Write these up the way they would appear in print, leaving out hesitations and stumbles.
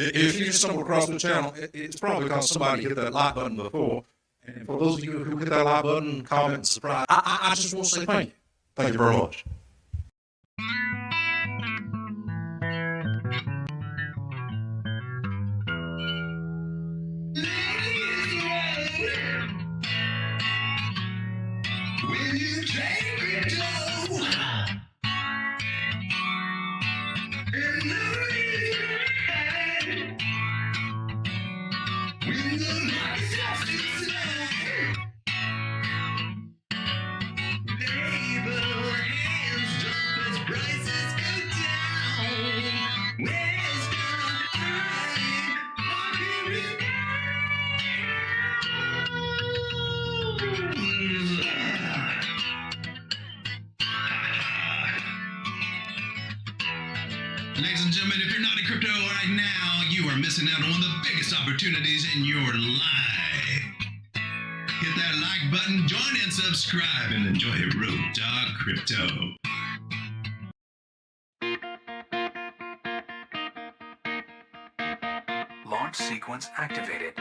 If you just stumble across the channel, it's probably because somebody hit that like button before. And for those of you who hit that like button, comment, and subscribe, I just want to say thank you. Thank you very much. When you trade crypto, and when the market starts to slide, labor hands drop as prices go down. Where's the high market rebounds? Ladies and gentlemen, if you're not in crypto right now, you are missing out on one of the biggest opportunities in your life. Hit that like button, join and subscribe, and enjoy Road Dog Crypto. Launch sequence activated.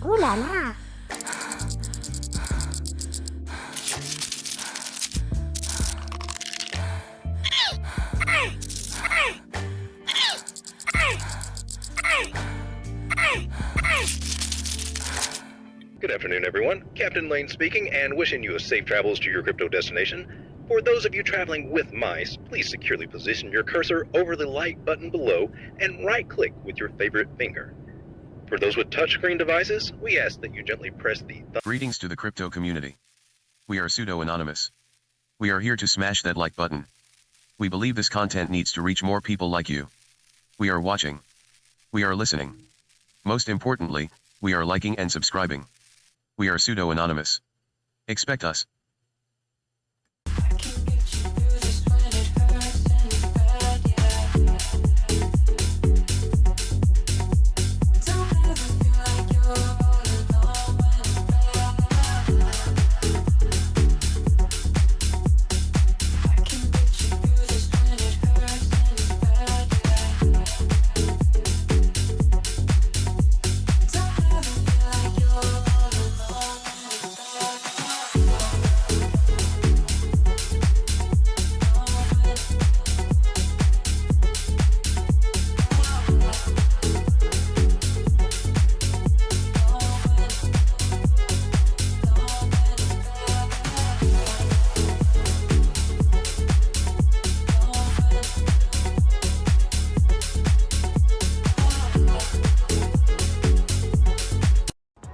Ooh la la. Good afternoon, everyone. Captain Lane speaking, and wishing you a safe travels to your crypto destination. For those of you traveling with mice, please securely position your cursor over the like button below and right-click with your favorite finger. For those with touchscreen devices, we ask that you gently press the Greetings to the crypto community. We are pseudo-anonymous. We are here to smash that like button. We believe this content needs to reach more people like you. We are watching. We are listening. Most importantly, we are liking and subscribing. We are pseudo-anonymous. Expect us.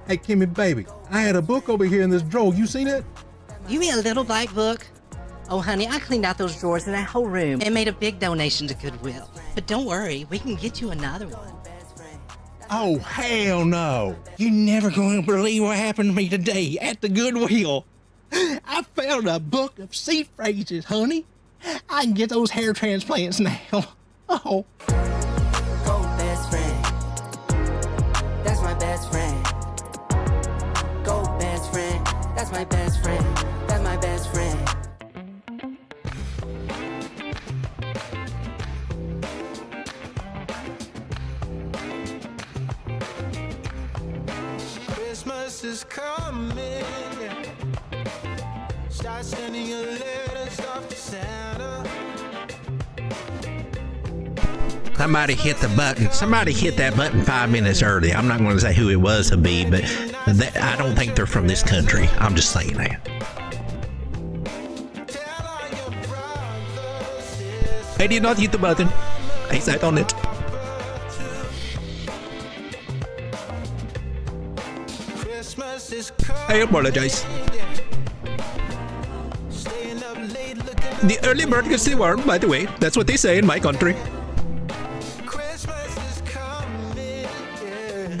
Hey, Kimmy, baby, I had a book over here in this drawer. You seen it? You mean a little black book? Oh, honey, I cleaned out those drawers in that whole room and made a big donation to Goodwill. But don't worry, we can get you another one. Oh, hell no. You're never going to believe what happened to me today at the Goodwill. I found a book of seed phrases, honey. I can get those hair transplants now. Oh. Go best friend. That's my best friend. Go best friend. That's my best friend. That's my best friend. Christmas is coming. Start sending your letters off to Santa. Somebody hit the button. Somebody hit that button 5 minutes early. I'm not going to say who it was, Habib, but I don't think they're from this country. I'm just saying that. I did not hit the button. I sat on it. I apologize. The early bird gets the worm, by the way. That's what they say in my country. Christmas is coming, yeah.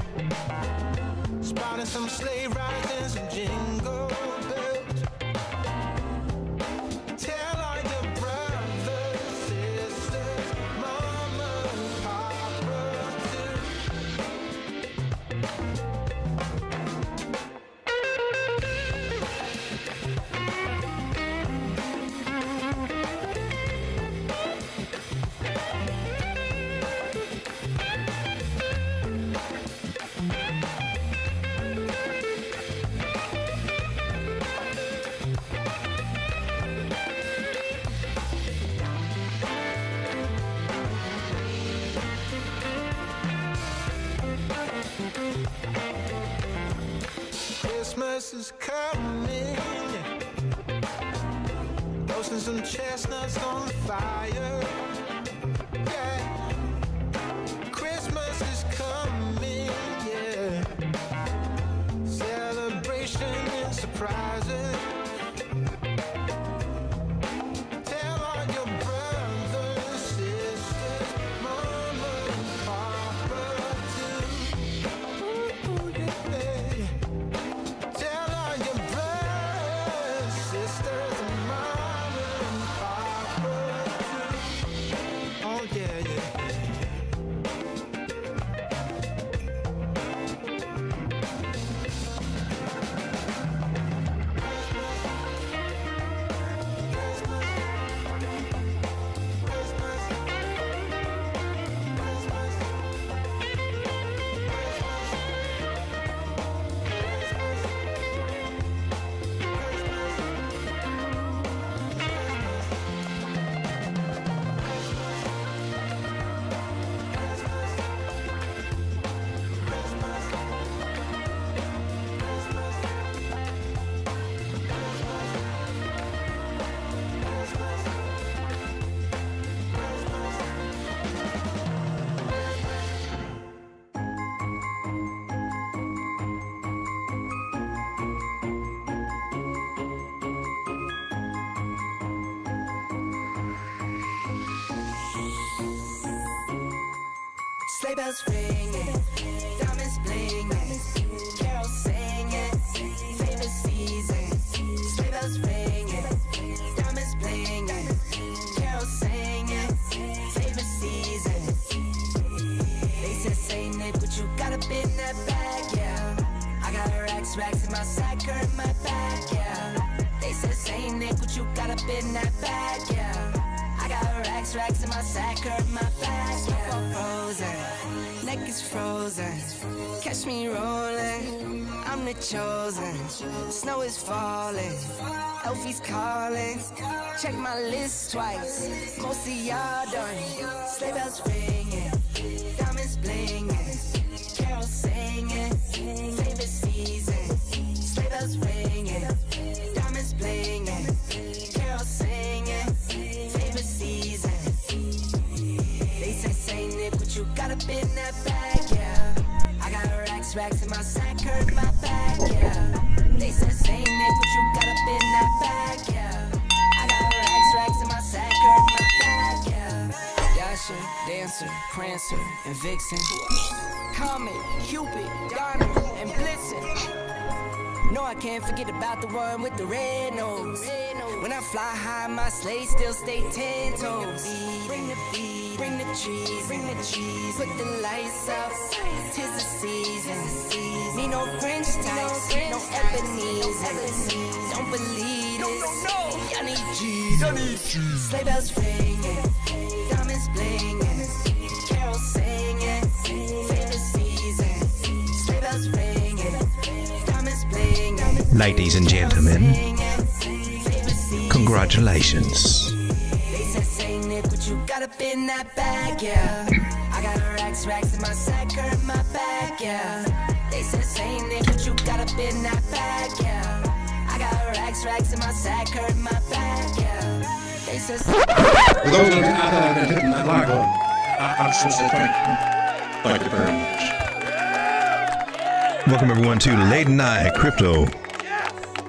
Spotting some sleigh rides and some jingle bells. Tell all your brothers, sisters, mama, and papa too. Christmas is coming. Roasting some chestnuts on the fire. Yeah. Christmas is coming, yeah. Celebration and surprises. Tell all your brothers, sisters, mama and papa too. Ooh, yeah. Tell all your brothers, sisters, and mama and papa too. Oh yeah, yeah. Sleigh bells ringing, diamonds blinging, carols singing, favorite season. Sleigh bells ringing, diamonds blinging, carols singing, favorite season. They said Saint Nick, but you got a bit in that bag, yeah. I got racks in my sack, her in my bag, yeah. They said Saint Nick, but you got a bit in that bag, yeah. I got racks in my sack, her in my bag, yeah. Frozen, neck is frozen. Catch me rolling, I'm the chosen. Snow is falling, Elfie's calling. Check my list twice, most of y'all done. Sleigh bells ringing, diamonds blinging, carols singing, favorite season. Sleigh bells ringing, diamonds blinging, carols singing, favorite season. They say Saint Nick, but you got a bit in that bag, yeah. I got racks in my sack, her in my bag, yeah. They said Saint Nick, but you got a bit in that bag. Dancer, Prancer, and Vixen. Comet, Cupid, Donner, and Blitzen. No, I can't forget about the one with the red nose. When I fly high, my sleigh still stay 10 toes. Bring the beat, bring the cheese, put the lights up, 'tis the season. Need no French toast, no Ebenezer. Don't believe this, y'all need Jesus. Sleigh bells ringing, diamonds blinging, carols singing, favorite season. Sleigh bells ringing, diamonds blinging. Ladies and gentlemen, congratulations. They said, say Nick, what you got up in that bag, yeah. I got racks in my sack, hurt my back, yeah. They said, say Nick, what you got up in that bag, yeah. I got racks in my sack, hurt my back, yeah. They said, For those of you out there that have been hitting that like button, I just want to say thank you very much. Welcome everyone to Late Night Crypto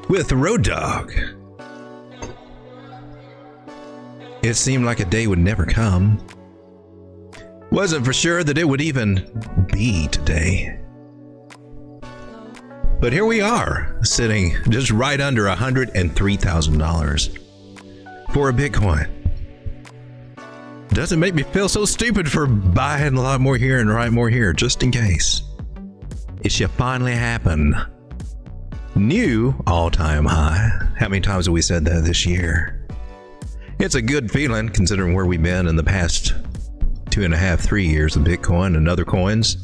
with Road Dogg. It seemed like a day would never come. Wasn't for sure that it would even be today. But here we are, sitting just right under $103,000 for a Bitcoin. Doesn't make me feel so stupid for buying a lot more here and right more here, just in case. It should finally happen. New all-time high. How many times have we said that this year? It's a good feeling considering where we've been in the past 2.5, 3 years of Bitcoin and other coins.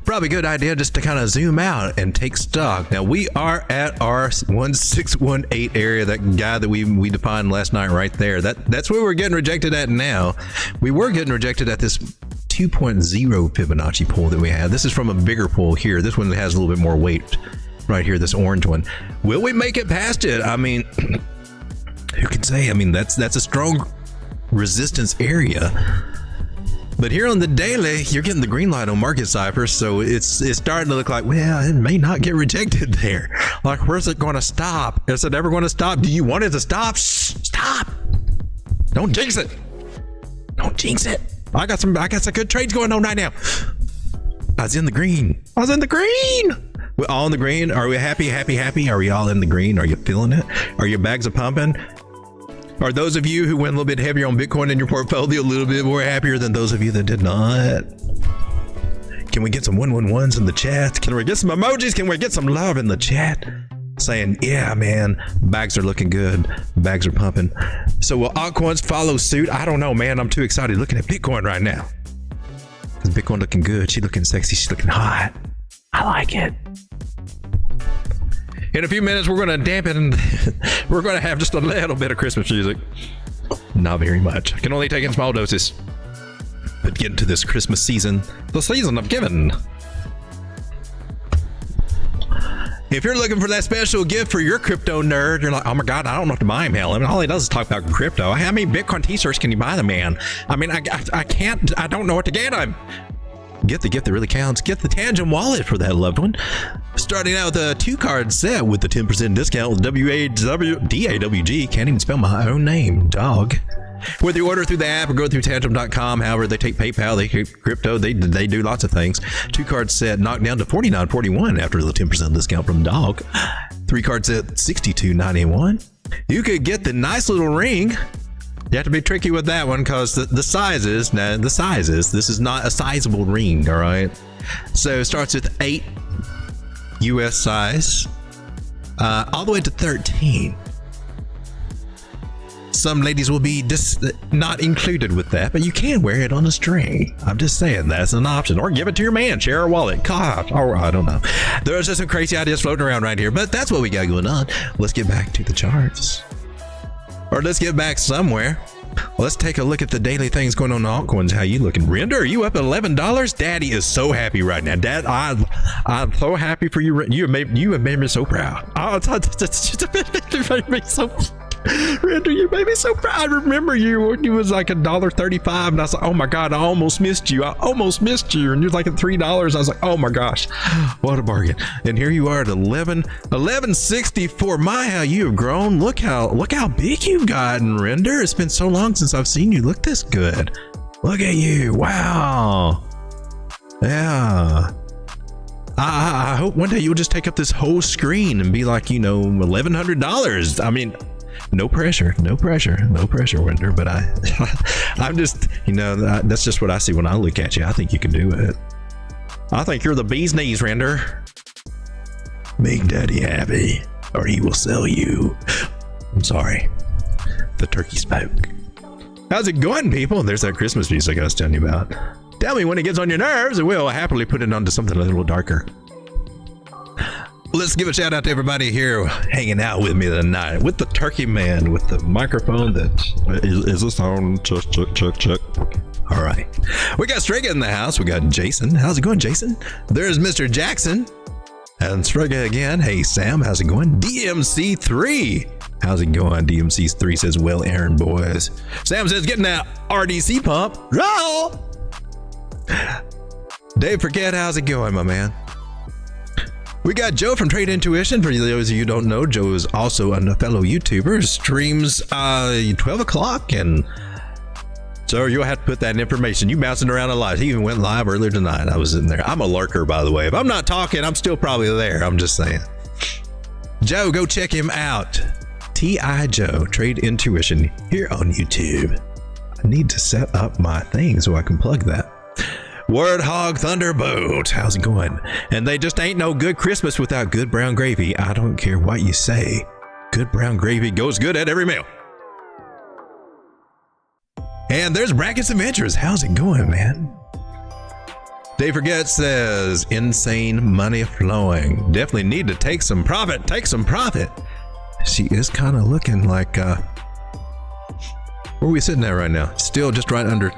Probably a good idea just to kind of zoom out and take stock. Now we are at our 1618 area, that guy that we defined last night right there. That's where we're getting rejected at now. We were getting rejected at this 2.0 Fibonacci pool that we had. This is from a bigger pool here. This one has a little bit more weight right here, this orange one. Will we make it past it? I mean, who can say? I mean, that's a strong resistance area. But here on the daily, you're getting the green light on market cipher, so it's starting to look like, well, it may not get rejected there. Like, where's it going to stop? Is it ever going to stop? Do you want it to stop? Stop! Don't jinx it. Don't jinx it. I got some good trades going on right now. I was in the green. We're all in the green. Are we happy? Are we all in the green? Are you feeling it? Are your bags a pumping? Are those of you who went a little bit heavier on Bitcoin in your portfolio a little bit more happier than those of you that did not? Can we get some 111s in the chat? Can we get some emojis? Can we get some love in the chat? Saying, yeah, man, bags are looking good. Bags are pumping. So will altcoins follow suit? I don't know, man. I'm too excited looking at Bitcoin right now. Because Bitcoin looking good. She's looking sexy. She's looking hot. I like it. In a few minutes, we're going to dampen. We're going to have just a little bit of Christmas music. Not very much. I can only take in small doses. But get into this Christmas season, the season of giving. If you're looking for that special gift for your crypto nerd, you're like, oh my God, I don't know what to buy him, hell. I mean, all he does is talk about crypto. How many Bitcoin t-shirts can you buy the man? I mean, I don't know what to get him. Get the gift that really counts. Get the Tangem wallet for that loved one. Starting out with a 2-card set with the 10% discount with DAWG. Can't even spell my own name, dog. Whether you order through the app or go through Tangem.com, however, they take PayPal, they take crypto, they do lots of things. 2-card set knocked down to $49.41 after the 10% discount from dog. 3-card set $62.91. You could get the nice little ring. You have to be tricky with that one because the sizes, this is not a sizable ring, all right? So it starts with 8 US size, all the way to 13. Some ladies will be not included with that, but you can wear it on a string. I'm just saying that's an option. Or give it to your man, share a wallet. God, or I don't know. There's just some crazy ideas floating around right here, but that's what we got going on. Let's get back to the charts. Or let's get back somewhere. Let's take a look at the daily things going on in altcoins. How you looking? Render, are you up at $11? Daddy is so happy right now. Dad, I'm so happy for you. You have made me so proud. Oh, you made me so Render, you made me so proud. I remember you when you was like $1.35 and I was like, oh my God, I almost missed you. And you're like at $3. I was like, oh my gosh, what a bargain. And here you are at $11.64. My, how you have grown. Look how big you've gotten, Render. It's been so long since I've seen you look this good. Look at you. Wow. Yeah. I hope one day you'll just take up this whole screen and be like, you know, $1,100. I mean, no pressure, Winder, but I'm just, you know, that's just what I see when I look at you. I think you can do it. I think you're the bee's knees, Render. Make Daddy happy, or he will sell you. I'm sorry. The turkey spoke. How's it going, people? There's that Christmas music I was telling you about. Tell me when it gets on your nerves, and we'll happily put it onto something a little darker. Let's give a shout out to everybody here hanging out with me tonight with the Turkey Man with the microphone that is this on? Check. All right. We got Strega in the house. We got Jason. How's it going, Jason? There's Mr. Jackson. And Strega again. Hey, Sam. How's it going? DMC3. How's it going? DMC3 says, well, Aaron boys. Sam says, getting that RDC pump. Roll. Dave Forget, how's it going, my man? We got Joe from Trade Intuition. For those of you who don't know, Joe is also a fellow YouTuber. Streams 12 o'clock, and so you'll have to put that in information. You bouncing around a lot. He even went live earlier tonight. I was in there. I'm a lurker, by the way. If I'm not talking, I'm still probably there. I'm just saying. Joe, go check him out. T.I. Joe, Trade Intuition, here on YouTube. I need to set up my thing so I can plug that. Wordhog Thunderbolt, how's it going? And they just ain't no good Christmas without good brown gravy. I don't care what you say. Good brown gravy goes good at every meal. And there's Brackets Adventures. How's it going, man? Dave Forget says, insane money flowing. Definitely need to take some profit. Take some profit. She is kind of looking like, where are we sitting at right now? Still just right under.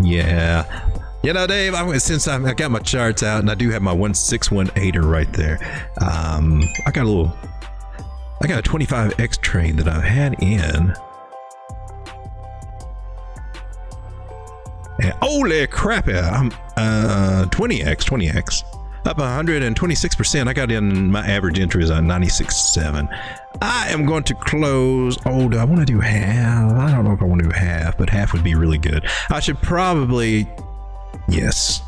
Yeah. You know, Dave, since I got my charts out, and I do have my 1618er right there. I got a 25x trade that I've had in. And holy crap, I'm 20x up 126%. I got in, my average entry is on 96.7. I am going to close. Oh, do I want to do half? I don't know if I want to do half, but half would be really good. I should probably. Yes.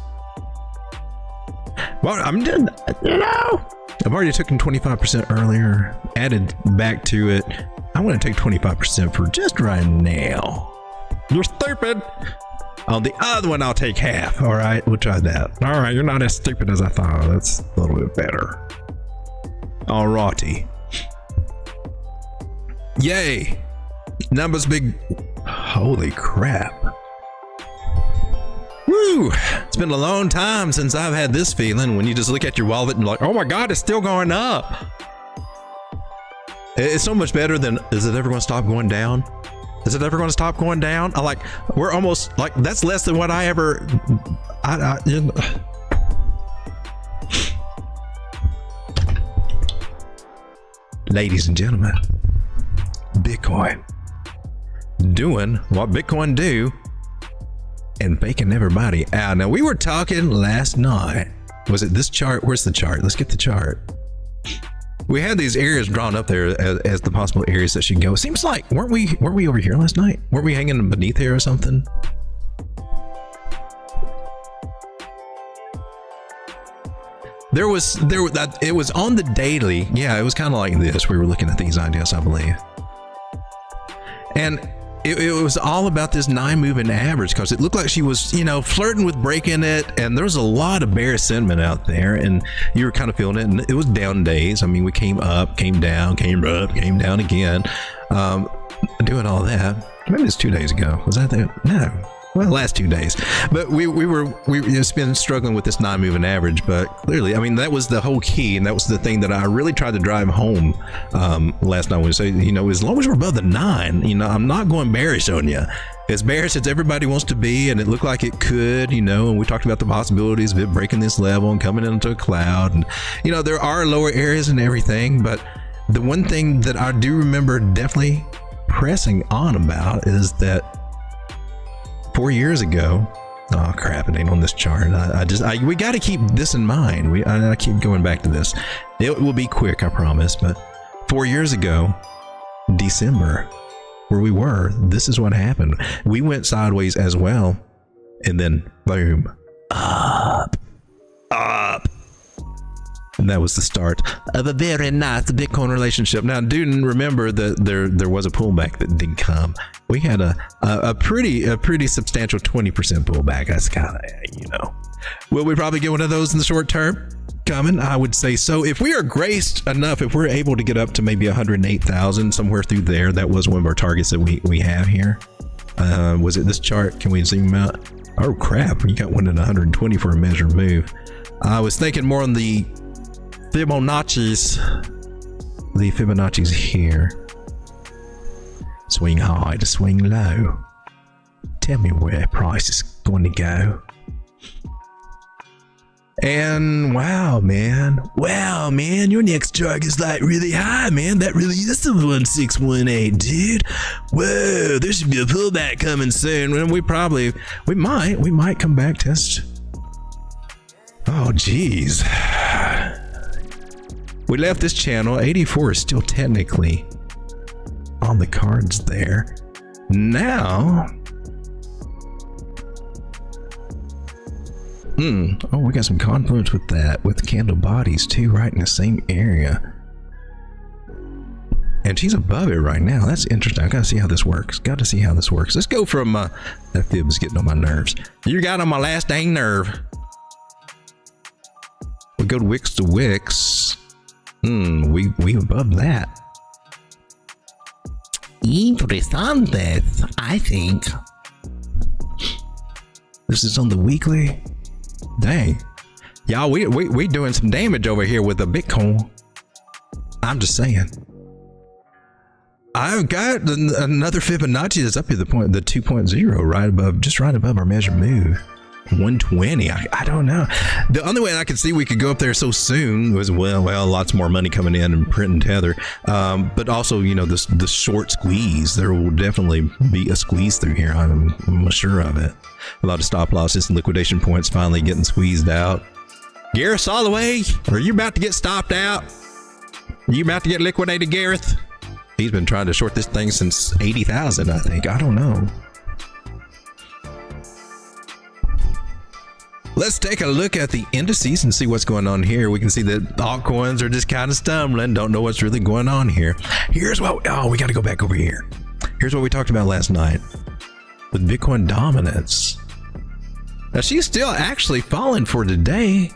Well, I'm done. You know, I've already taken 25% earlier, added back to it. I want to take 25% for just right now. You're stupid. On the other one, I'll take half. All right, we'll try that. All right, you're not as stupid as I thought. That's a little bit better. All righty. Yay. Numbers big. Holy crap. Woo! It's been a long time since I've had this feeling when you just look at your wallet and like, oh my God, it's still going up. It's so much better than, is it ever going to stop going down? Is it ever going to stop going down? We're almost like, that's less than what I ever, you know. Ladies and gentlemen, Bitcoin doing what Bitcoin do and faking everybody out. Now, we were talking last night. Was it this chart? Where's the chart? Let's get the chart. We had these areas drawn up there as the possible areas that should go. It seems like, weren't we over here last night? Weren't we hanging beneath here or something? It was on the daily. Yeah, it was kind of like this. We were looking at these ideas, I believe. And it was all about this 9 moving average, because it looked like she was, you know, flirting with breaking it, and there was a lot of bear sentiment out there, and you were kind of feeling it. And it was down days. I mean, we came up, came down, came up, came down again, doing all that. Maybe it's 2 days ago. Was that there? No. Well, last 2 days. But we just been struggling with this 9 moving average, but clearly, I mean, that was the whole key, and that was the thing that I really tried to drive home last night when we say, you know, as long as we're above the 9, you know, I'm not going bearish on you. As bearish as everybody wants to be, and it looked like it could, you know, and we talked about the possibilities of it breaking this level and coming into a cloud, and, you know, there are lower areas and everything, but the one thing that I do remember definitely pressing on about is that 4 years ago, oh crap, it ain't on this chart. We got to keep this in mind. I keep going back to this. It will be quick, I promise. But 4 years ago, December, where we were, this is what happened. We went sideways as well. and then boom, up. And that was the start of a very nice Bitcoin relationship. Now, do remember that there was a pullback that did come. We had a pretty substantial 20% pullback. That's kind of, will we probably get one of those in the short term coming? I would say so. If we are graced enough, if we're able to get up to maybe 108,000, somewhere through there, that was one of our targets that we have here. Was it this chart? Can we zoom out? Oh crap, you got one at 120 for a measured move. I was thinking more on the Fibonacci's. The Fibonacci's here. Swing high to swing low. Tell me where price is going to go. And wow, man, your next target is like really high, man. That really is the 1618, dude. Whoa, there should be a pullback coming soon. And we might come back test. Oh, geez. We left this channel. 84 is still technically on the cards there. Now, oh, we got some confluence with that, with candle bodies too, right in the same area. And she's above it right now. That's interesting. I gotta see how this works. Let's go from that fib is getting on my nerves. You got on my last dang nerve. We go to wicks to wicks. We above that. Interesante, I think. This is on the weekly. Dang, y'all, we doing some damage over here with the Bitcoin. I'm just saying. I've got another Fibonacci that's up here, the 2.0, just right above our measured move. 120. I don't know. The only way I could see we could go up there so soon was well, lots more money coming in and print and tether. But also, the short squeeze. There will definitely be a squeeze through here. I'm sure of it. A lot of stop losses and liquidation points finally getting squeezed out. Gareth Soloway, are you about to get stopped out? Are you about to get liquidated, Gareth? He's been trying to short this thing since 80,000, I think. I don't know. Let's take a look at the indices and see what's going on here. We can see that altcoins are just kind of stumbling. Don't know what's really going on here. Here's what, we got to go back over here. Here's what we talked about last night with Bitcoin dominance. Now she's still actually falling for today.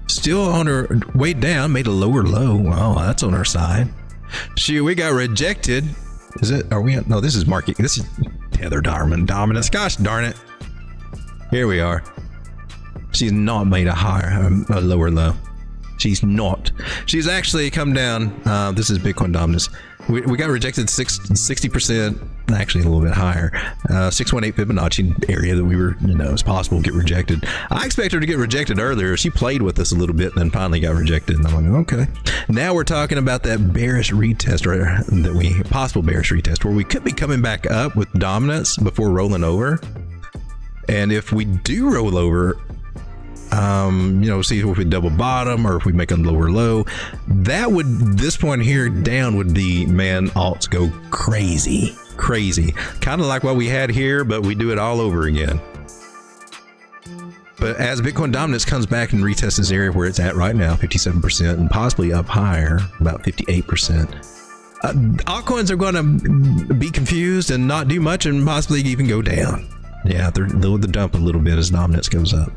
Still on her way down, made a lower low. Wow, that's on our side. We got rejected. Is it? Are we? No, this is market. This is tether dominance. Gosh darn it. Here we are. She's not made a lower low. She's not. She's actually come down. This is Bitcoin dominance. We got rejected 60%, actually a little bit higher. 618 Fibonacci area that we were, it's possible to get rejected. I expect her to get rejected earlier. She played with us a little bit and then finally got rejected. And I'm like, okay. Now we're talking about that bearish retest, or possible bearish retest, where we could be coming back up with dominance before rolling over. And if we do roll over, see if we double bottom or if we make a lower low, this point here down would be, man, alts go crazy, kind of like what we had here, but we do it all over again. But as Bitcoin dominance comes back and retests this area where it's at right now, 57%, and possibly up higher, about 58%, altcoins are going to be confused and not do much and possibly even go down. Yeah, they'll dump a little bit as dominance goes up.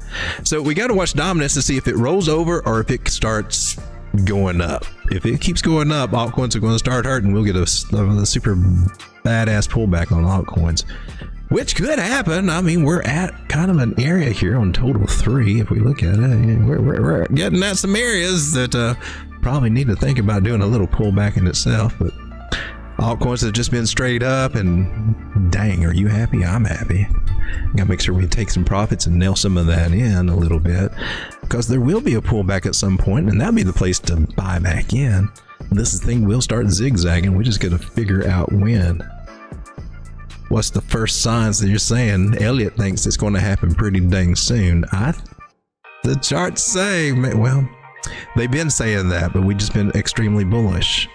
So we got to watch dominance to see if it rolls over or if it starts going up. If it keeps going up, altcoins are going to start hurting. We'll get a super badass pullback on altcoins, which could happen. I mean, we're at kind of an area here on total 3. If we look at it, we're getting at some areas that probably need to think about doing a little pullback in itself. But altcoins have just been straight up, and dang, are you happy? I'm happy. Gotta make sure we take some profits and nail some of that in a little bit, because there will be a pullback at some point, and that'll be the place to buy back in. This thing will start zigzagging. We just gotta figure out when. What's the first signs that you're saying? Elliot thinks it's going to happen pretty dang soon. The charts say, well, they've been saying that, but we've just been extremely bullish.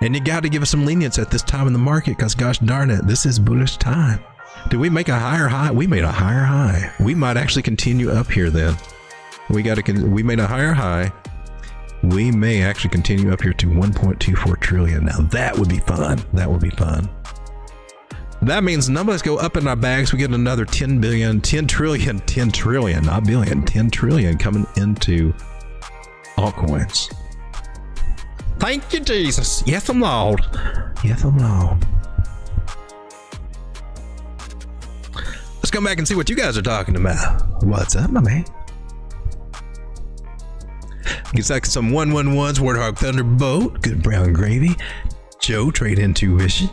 And you got to give us some lenience at this time in the market, because gosh darn it, this is bullish time. Did we make a higher high? We made a higher high. We might actually continue up here then. We made a higher high. We may actually continue up here to 1.24 trillion. Now that would be fun. That would be fun. That means numbers go up in our bags. We get another 10 billion, 10 trillion, 10 trillion, not billion, 10 trillion coming into altcoins. Thank you, Jesus. Yes, I'm Lord. Yes, I'm Lord. Let's come back and see what you guys are talking about. What's up, my man? Gets like some 111s, Warthog Thunderbolt, good brown gravy. Joe, trade intuition.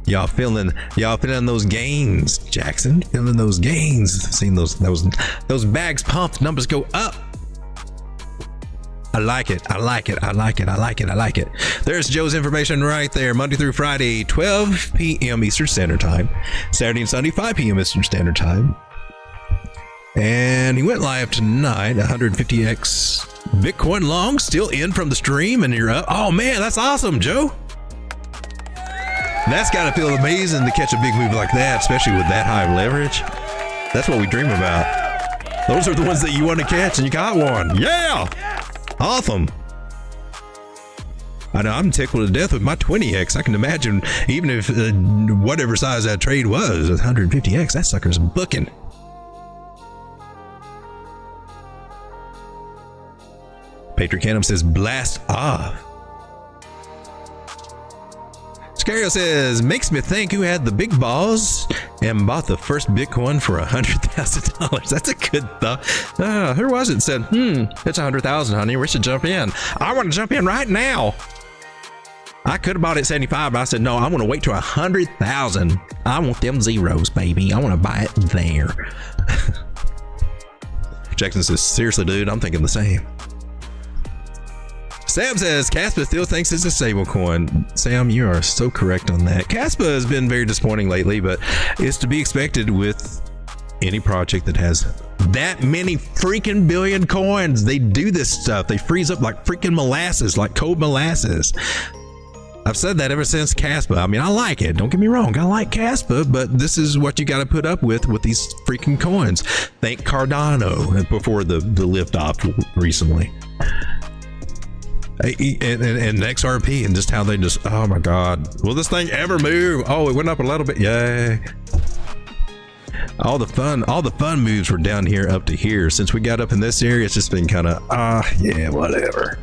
Y'all feeling those gains, Jackson. Feeling those gains. Seeing those bags pumped, numbers go up. I like it. I like it. I like it. I like it. I like it. There's Joe's information right there. Monday through Friday, 12 p.m. Eastern Standard Time. Saturday and Sunday, 5 p.m. Eastern Standard Time. And he went live tonight, 150x Bitcoin long, still in from the stream, and you're up. Oh man, that's awesome, Joe. That's got to feel amazing to catch a big move like that, especially with that high leverage. That's what we dream about. Those are the ones that you want to catch, and you got one. Yeah! Awesome. I know I'm tickled to death with my 20x. I can imagine, even if whatever size that trade was, 150x, that sucker's booking. Patriot Canham says, blast off. Scario says, makes me think who had the big balls and bought the first Bitcoin for $100,000. That's a good thought. Who was it? Said, it's 100,000, honey. We should jump in. I want to jump in right now. I could have bought it at 75, but I said, no, I want to wait till 100,000. I want them zeros, baby. I want to buy it there. Jackson says, seriously, dude, I'm thinking the same. Sam says, Caspa still thinks it's a stable coin. Sam, you are so correct on that. Caspa has been very disappointing lately, but it's to be expected with any project that has that many freaking billion coins. They do this stuff. They freeze up like freaking molasses, like cold molasses. I've said that ever since Caspa. I mean, I like it. Don't get me wrong. I like Caspa, but this is what you got to put up with these freaking coins. Thank Cardano before the lift off recently. And XRP, and just how they just, oh my God, will this thing ever move? Oh, it went up a little bit. Yay. All the fun moves were down here up to here. Since we got up in this area, it's just been kind of, yeah, whatever.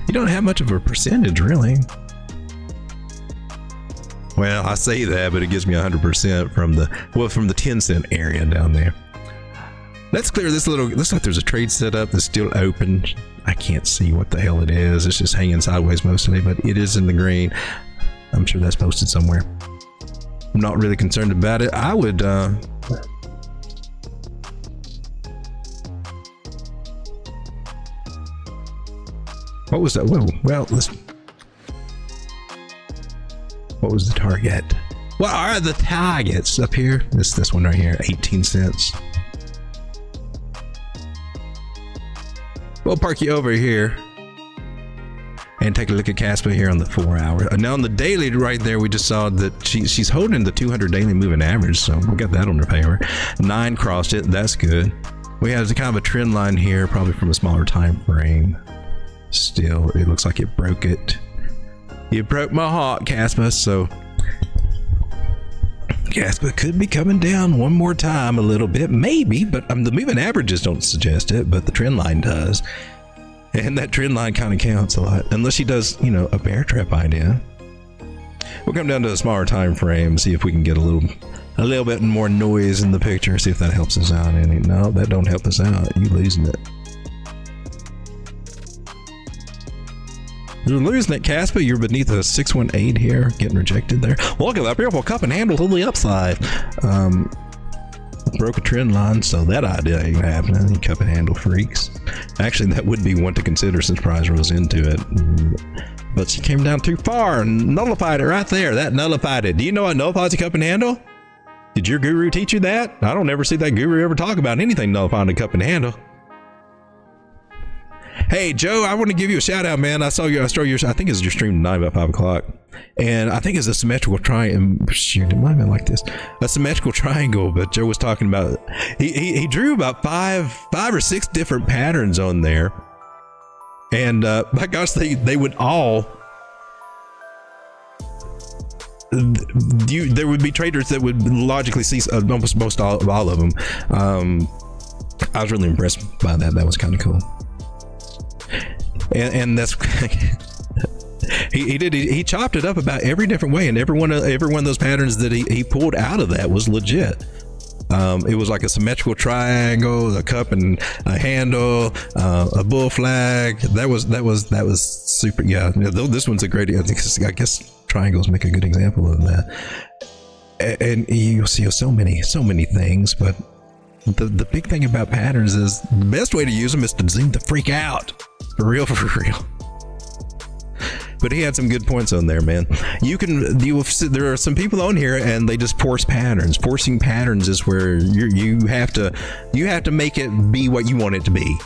You don't have much of a percentage, really. Well, I say that, but it gives me 100% from the 10 cent area down there. Let's clear this little, looks like there's a trade setup that's still open. I can't see what the hell it is. It's just hanging sideways mostly, but it is in the green. I'm sure that's posted somewhere. I'm not really concerned about it. I would, what was that? Whoa, well, what was the target? What are the targets up here? This one right here, 18 cents. We'll park you over here and take a look at Caspa here on the 4 hour. Now on the daily right there, we just saw that she's holding the 200 daily moving average, so we got that on her favor. 9 crossed it. That's good. We have kind of a trend line here, probably from a smaller time frame. Still, it looks like it broke it. You broke my heart, Caspa. So Caspa could be coming down one more time a little bit, maybe, but the moving averages don't suggest it, but the trend line does. And that trend line kind of counts a lot, unless she does, you know, a bear trap idea. We'll come down to a smaller time frame, see if we can get a little bit more noise in the picture, see if that helps us out any. No, that don't help us out. You losing it. You're losing it, Caspa. You're beneath a 618 here, getting rejected there. Look at that beautiful cup and handle to the upside. Broke a trend line, so that idea ain't happening. You cup and handle freaks. Actually, that would be one to consider since price rose into it. But she came down too far and nullified it right there. That nullified it. Do you know what nullifies a cup and handle? Did your guru teach you that? I don't ever see that guru ever talk about anything nullifying a cup and handle. Hey, Joe, I want to give you a shout out, man. I saw your, I think it's your stream tonight about 5 o'clock. And I think it's a symmetrical triangle. Shoot, it might have been like this. A symmetrical triangle, but Joe was talking about, he drew about five or six different patterns on there. And my gosh, they would all, there would be traders that would logically see almost all of them. I was really impressed by that. That was kind of cool. And that's he chopped it up about every different way, and every one of those patterns that he pulled out of that was legit. It was like a symmetrical triangle, a cup and a handle, a bull flag. That was super. Yeah, this one's a great. I guess triangles make a good example of that. And you'll see so many things, but the big thing about patterns is the best way to use them is to zoom the freak out. For real. But he had some good points on there, man. There are some people on here and they just force patterns. Forcing patterns is where you have to make it be what you want it to be.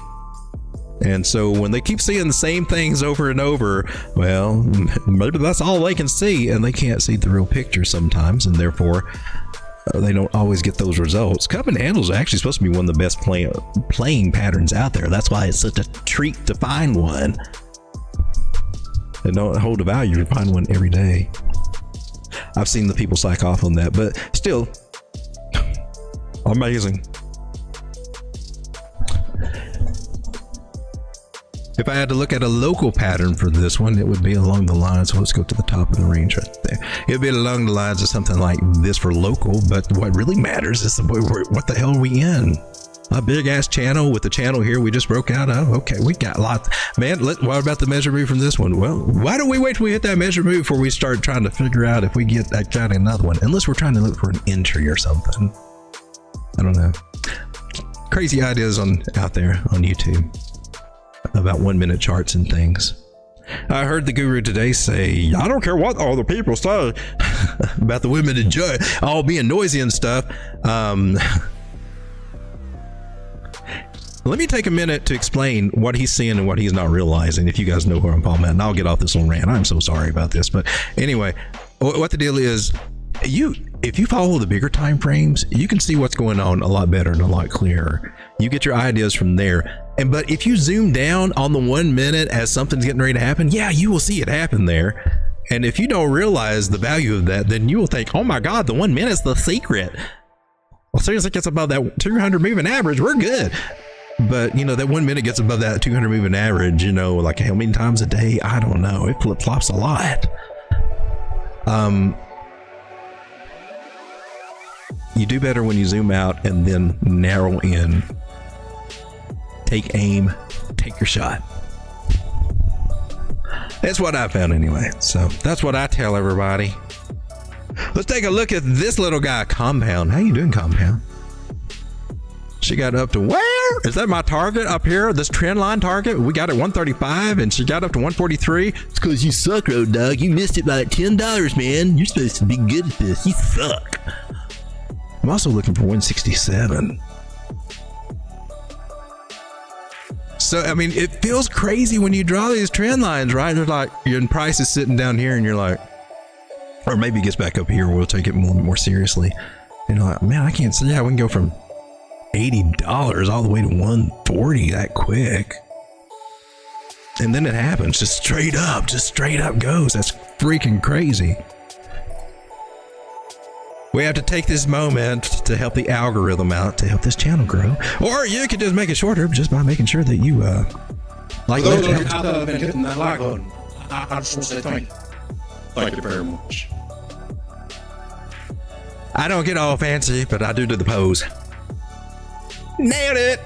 And so when they keep seeing the same things over and over, well, maybe that's all they can see, and they can't see the real picture sometimes, and therefore they don't always get those results. Cup and handles are actually supposed to be one of the best playing patterns out there. That's why it's such a treat to find one. They don't hold a value to find one every day. I've seen the people slack off on that, but still amazing. If I had to look at a local pattern for this one, it would be along the lines, so let's go to the top of the range right there. It would be along the lines of something like this for local, but what really matters is what the hell are we in? A big ass channel with the channel here we just broke out of. Okay, we got lots. Man, what about the measure move from this one? Well, why don't we wait till we hit that measure move before we start trying to figure out if we get another one? Unless we're trying to look for an entry or something. I don't know. Crazy ideas out there on YouTube about 1 minute charts and things. I heard the guru today say, I don't care what all the people say about the women in joy all being noisy and stuff. Let me take a minute to explain what he's seeing and what he's not realizing, if you guys know where I'm talking about, and I'll get off this little rant. I'm so sorry about this, but anyway, what the deal is, if you follow the bigger time frames, you can see what's going on a lot better and a lot clearer. You get your ideas from there. But if you zoom down on the 1 minute as something's getting ready to happen, yeah, you will see it happen there. And if you don't realize the value of that, then you will think, oh my God, the 1 minute's the secret. Well, soon as it gets above that 200 moving average, we're good. But that 1 minute gets above that 200 moving average, like how many times a day? I don't know. It flip flops a lot. You do better when you zoom out and then narrow in. Take aim, take your shot. That's what I found anyway. So that's what I tell everybody. Let's take a look at this little guy, Compound. How you doing, Compound? She got up to where? Is that my target up here? This trend line target? We got it 135 and she got up to 143. It's because you suck, road dog. You missed it by like $10, man. You're supposed to be good at this. You suck. I'm also looking for 167. So, I mean, it feels crazy when you draw these trend lines, right? They're like, your price is sitting down here and you're like, or maybe it gets back up here. We'll take it more seriously. And you're like, man, I can't see how we can go from $80 all the way to 140 that quick. And then it happens, just straight up goes. That's freaking crazy. We have to take this moment to help the algorithm out, to help this channel grow. Or you could just make it shorter just by making sure that you like those of you out there and hitting that like button. I just want to say thank you. Thank you very much. I don't get all fancy, but I do the pose. Nailed it.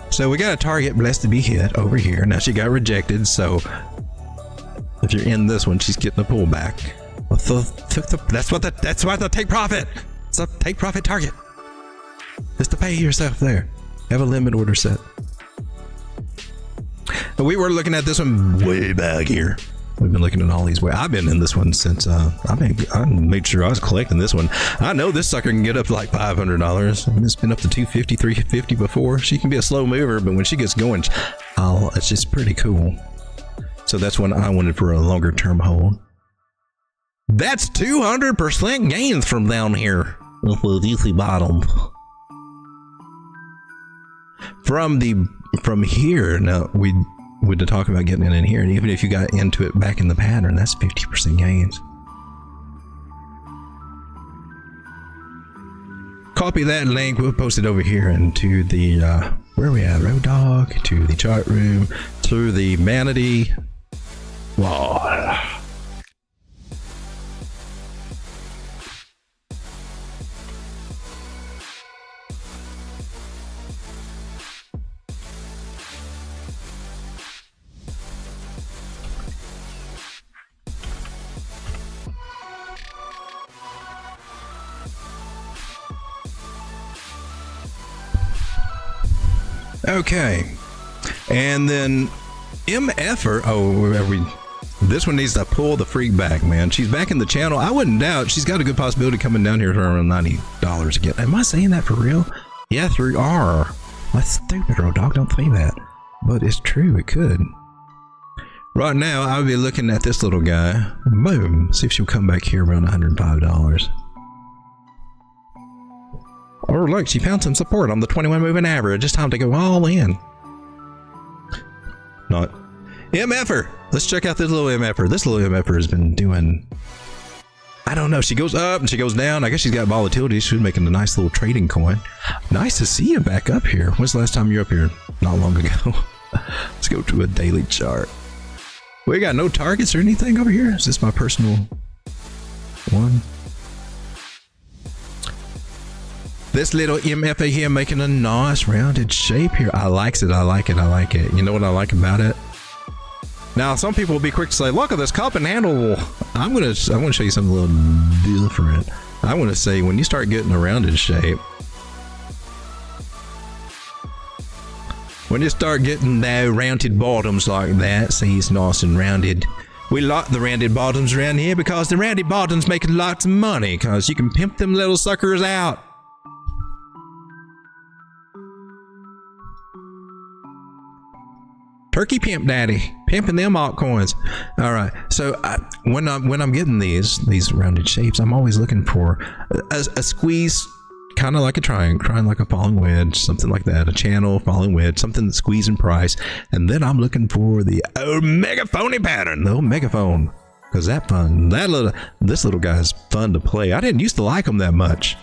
So we got a target blessed to be hit over here. Now she got rejected, so if you're in this one, she's getting a pullback. That's what the take profit. It's a take profit target. Just to pay yourself there. Have a limit order set. But we were looking at this one way back here. We've been looking at all these. I've been in this one since I made sure I was collecting this one. I know this sucker can get up to like $500. It's been up to $250, $350 before. She can be a slow mover, but when she gets going, it's just pretty cool. So that's one I wanted for a longer term hold. That's 200% gains from down here. The DC bottom. From here, now we to talk about getting in here, and even if you got into it back in the pattern, that's 50% gains. Copy that link, we'll post it over here into the where are we at? Road Dog, to the chart room, to the Manatee. Wow. Okay, and then MFer. This one needs to pull the freak back, man. She's back in the channel. I wouldn't doubt she's got a good possibility coming down here to around $90 again. Am I saying that for real? Yes, we are. That's stupid, Road Dog. Don't say that. But it's true. It could. Right now, I would be looking at this little guy. Boom. See if she'll come back here around $105. Or look, she found some support on the 21 moving average. It's time to go all in. Not. MFer. Let's check out this little MFer. This little MFer has been doing, I don't know. She goes up and she goes down. I guess she's got volatility. She's making a nice little trading coin. Nice to see you back up here. When's the last time you were up here? Not long ago. Let's go to a daily chart. We got no targets or anything over here. Is this my personal one? This little MFA here making a nice rounded shape here. I likes it. I like it. I like it. You know what I like about it? Now, some people will be quick to say, look at this cup and handle. I want to show you something a little different. I want to say when you start getting a rounded shape, when you start getting the rounded bottoms like that, see, it's nice and rounded. We like the rounded bottoms around here because the rounded bottoms make lots of money because you can pimp them little suckers out. Turkey pimp daddy, pimping them altcoins. All right, so when I'm getting these rounded shapes, I'm always looking for a squeeze, kind of like a triangle like a falling wedge, something like that, a channel, falling wedge, something that squeeze in price, and then I'm looking for the megaphony pattern, the old megaphone, because this little guy's fun to play. I didn't used to like him that much.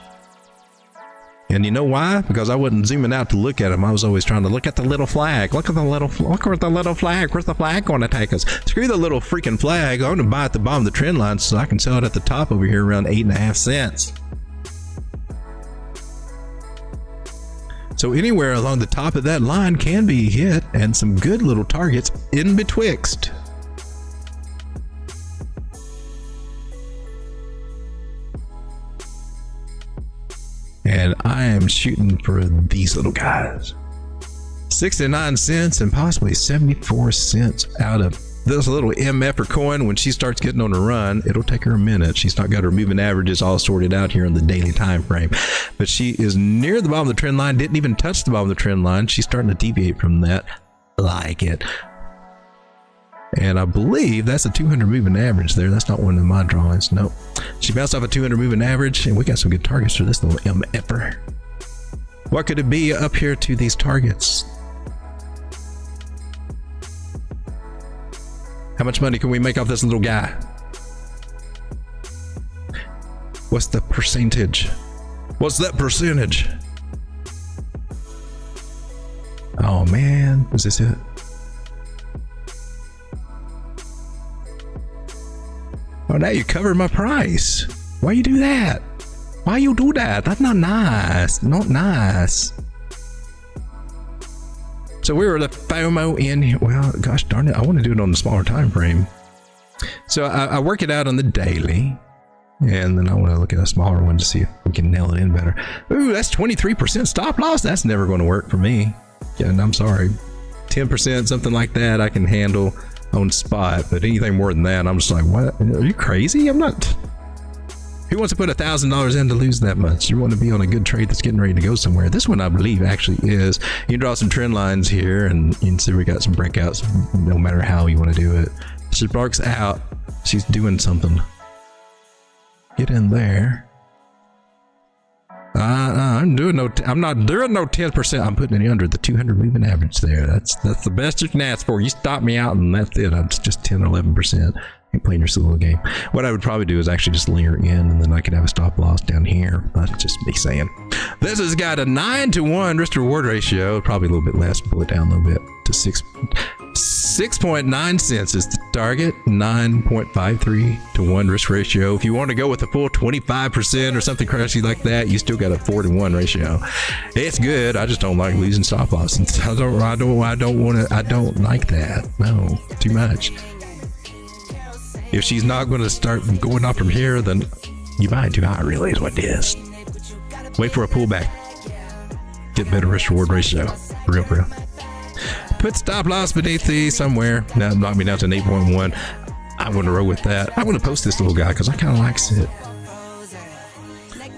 And you know why? Because I wasn't zooming out to look at him. I was always trying to look at the little flag. Look at the little flag. Where's the flag going to take us? Screw the little freaking flag. I'm going to buy at the bottom of the trend line so I can sell it at the top over here around 8.5 cents. So anywhere along the top of that line can be hit, and some good little targets in betwixt. And I am shooting for these little guys. 69 cents and possibly 74 cents out of this little MF coin. When she starts getting on a run, it'll take her a minute. She's not got her moving averages all sorted out here in the daily time frame. But she is near the bottom of the trend line, didn't even touch the bottom of the trend line. She's starting to deviate from that. Like it. And I believe that's a 200 moving average there. That's not one of my drawings. Nope. She bounced off a 200 moving average, and we got some good targets for this little MFer. What could it be up here to these targets? How much money can we make off this little guy? What's the percentage? What's that percentage? Oh man, is this it? Oh, now you covered my price. Why you do that? Why you do that? That's not nice. Not nice. So we were the FOMO in here. Well, gosh darn it. I want to do it on the smaller time frame. So I work it out on the daily. And then I want to look at a smaller one to see if we can nail it in better. Ooh, that's 23% stop loss. That's never going to work for me. Yeah, and I'm sorry. 10%, something like that, I can handle. on spot, but anything more than that, I'm just like, what? Are you crazy? I'm not. Who wants to put $1,000 in to lose that much? You want to be on a good trade that's getting ready to go somewhere. This one, I believe, actually is. You can draw some trend lines here, and you can see we got some breakouts, no matter how you want to do it. She barks out. She's doing something. Get in there. I'm not doing no 10%. I'm putting it under the 200 moving average there. That's the best you can ask for. You stop me out and that's it. I'm just 10 or 11%. You're playing your solo game. What I would probably do is actually just layer in, and then I could have a stop loss down here. That's just me saying. This has got a 9-to-1 risk to reward ratio. Probably a little bit less. Pull it down a little bit to 6.9 cents is the target. 9.53 to 1 risk ratio. If you want to go with a full 25% or something crazy like that, you still got a 4-to-1 ratio. It's good. I just don't like losing stop losses. I don't like that. No, too much. If she's not going to start going up from here, then you buy too high, really, is what it is. Wait for a pullback. Get better risk reward ratio. For real. Put stop loss beneath these somewhere. Now knock me down to an 8.1. I'm going to roll with that. I'm going to post this little guy because I kind of likes it.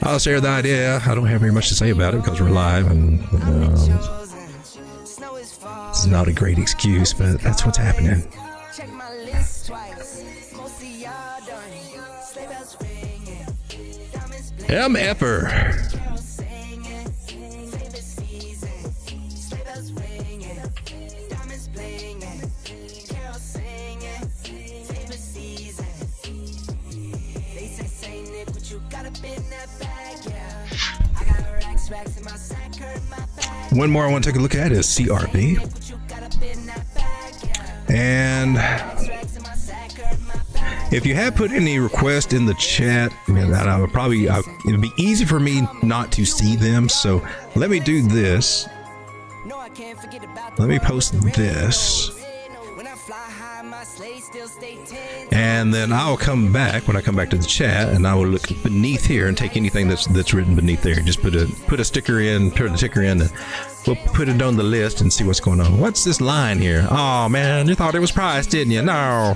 I'll share the idea. I don't have very much to say about it because we're live, and this is not a great excuse, but that's what's happening. MFer. One more I want to take a look at is CRV. And if you have put any request in the chat, that I would probably, it'd be easy for me not to see them. So let me do this. Let me post this. And then I'll come back when I come back to the chat, and I will look beneath here and take anything that's written beneath there. Just put a sticker in, put a ticker in, and we'll put it on the list and see what's going on. What's this line here? Oh man, you thought it was priced, didn't you? No.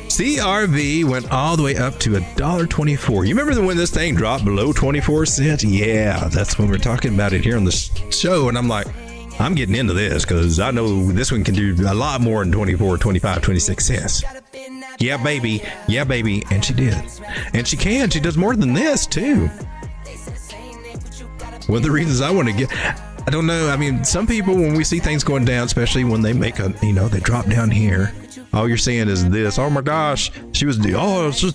CRV went all the way up to $1.24. You remember when this thing dropped below 24 cents? Yeah, that's when we're talking about it here on the show. And I'm like, I'm getting into this because I know this one can do a lot more than 24, 25, 26 cents. Yeah, baby. Yeah, baby. And she did. And she can. She does more than this, too. One of the reasons I want to get... I don't know. I mean, some people, when we see things going down, especially when they make they drop down here, all you're seeing is this. Oh my gosh, it's just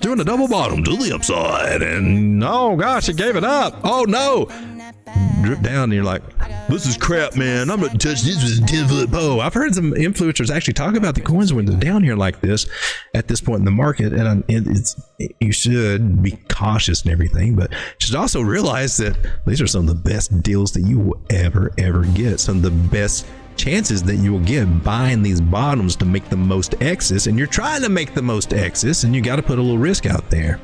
doing a double bottom to the upside. And oh gosh, it gave it up. Oh no. Drip down and you're like, this is crap, man. I'm going to touch this with a 10-foot pole. I've heard some influencers actually talk about the coins when they're down here like this at this point in the market. And you should be cautious and everything, but you should also realize that these are some of the best deals that you will ever get. Some of the best chances that you will get buying these bottoms to make the most excess. And you're trying to make the most excess, and you got to put a little risk out there.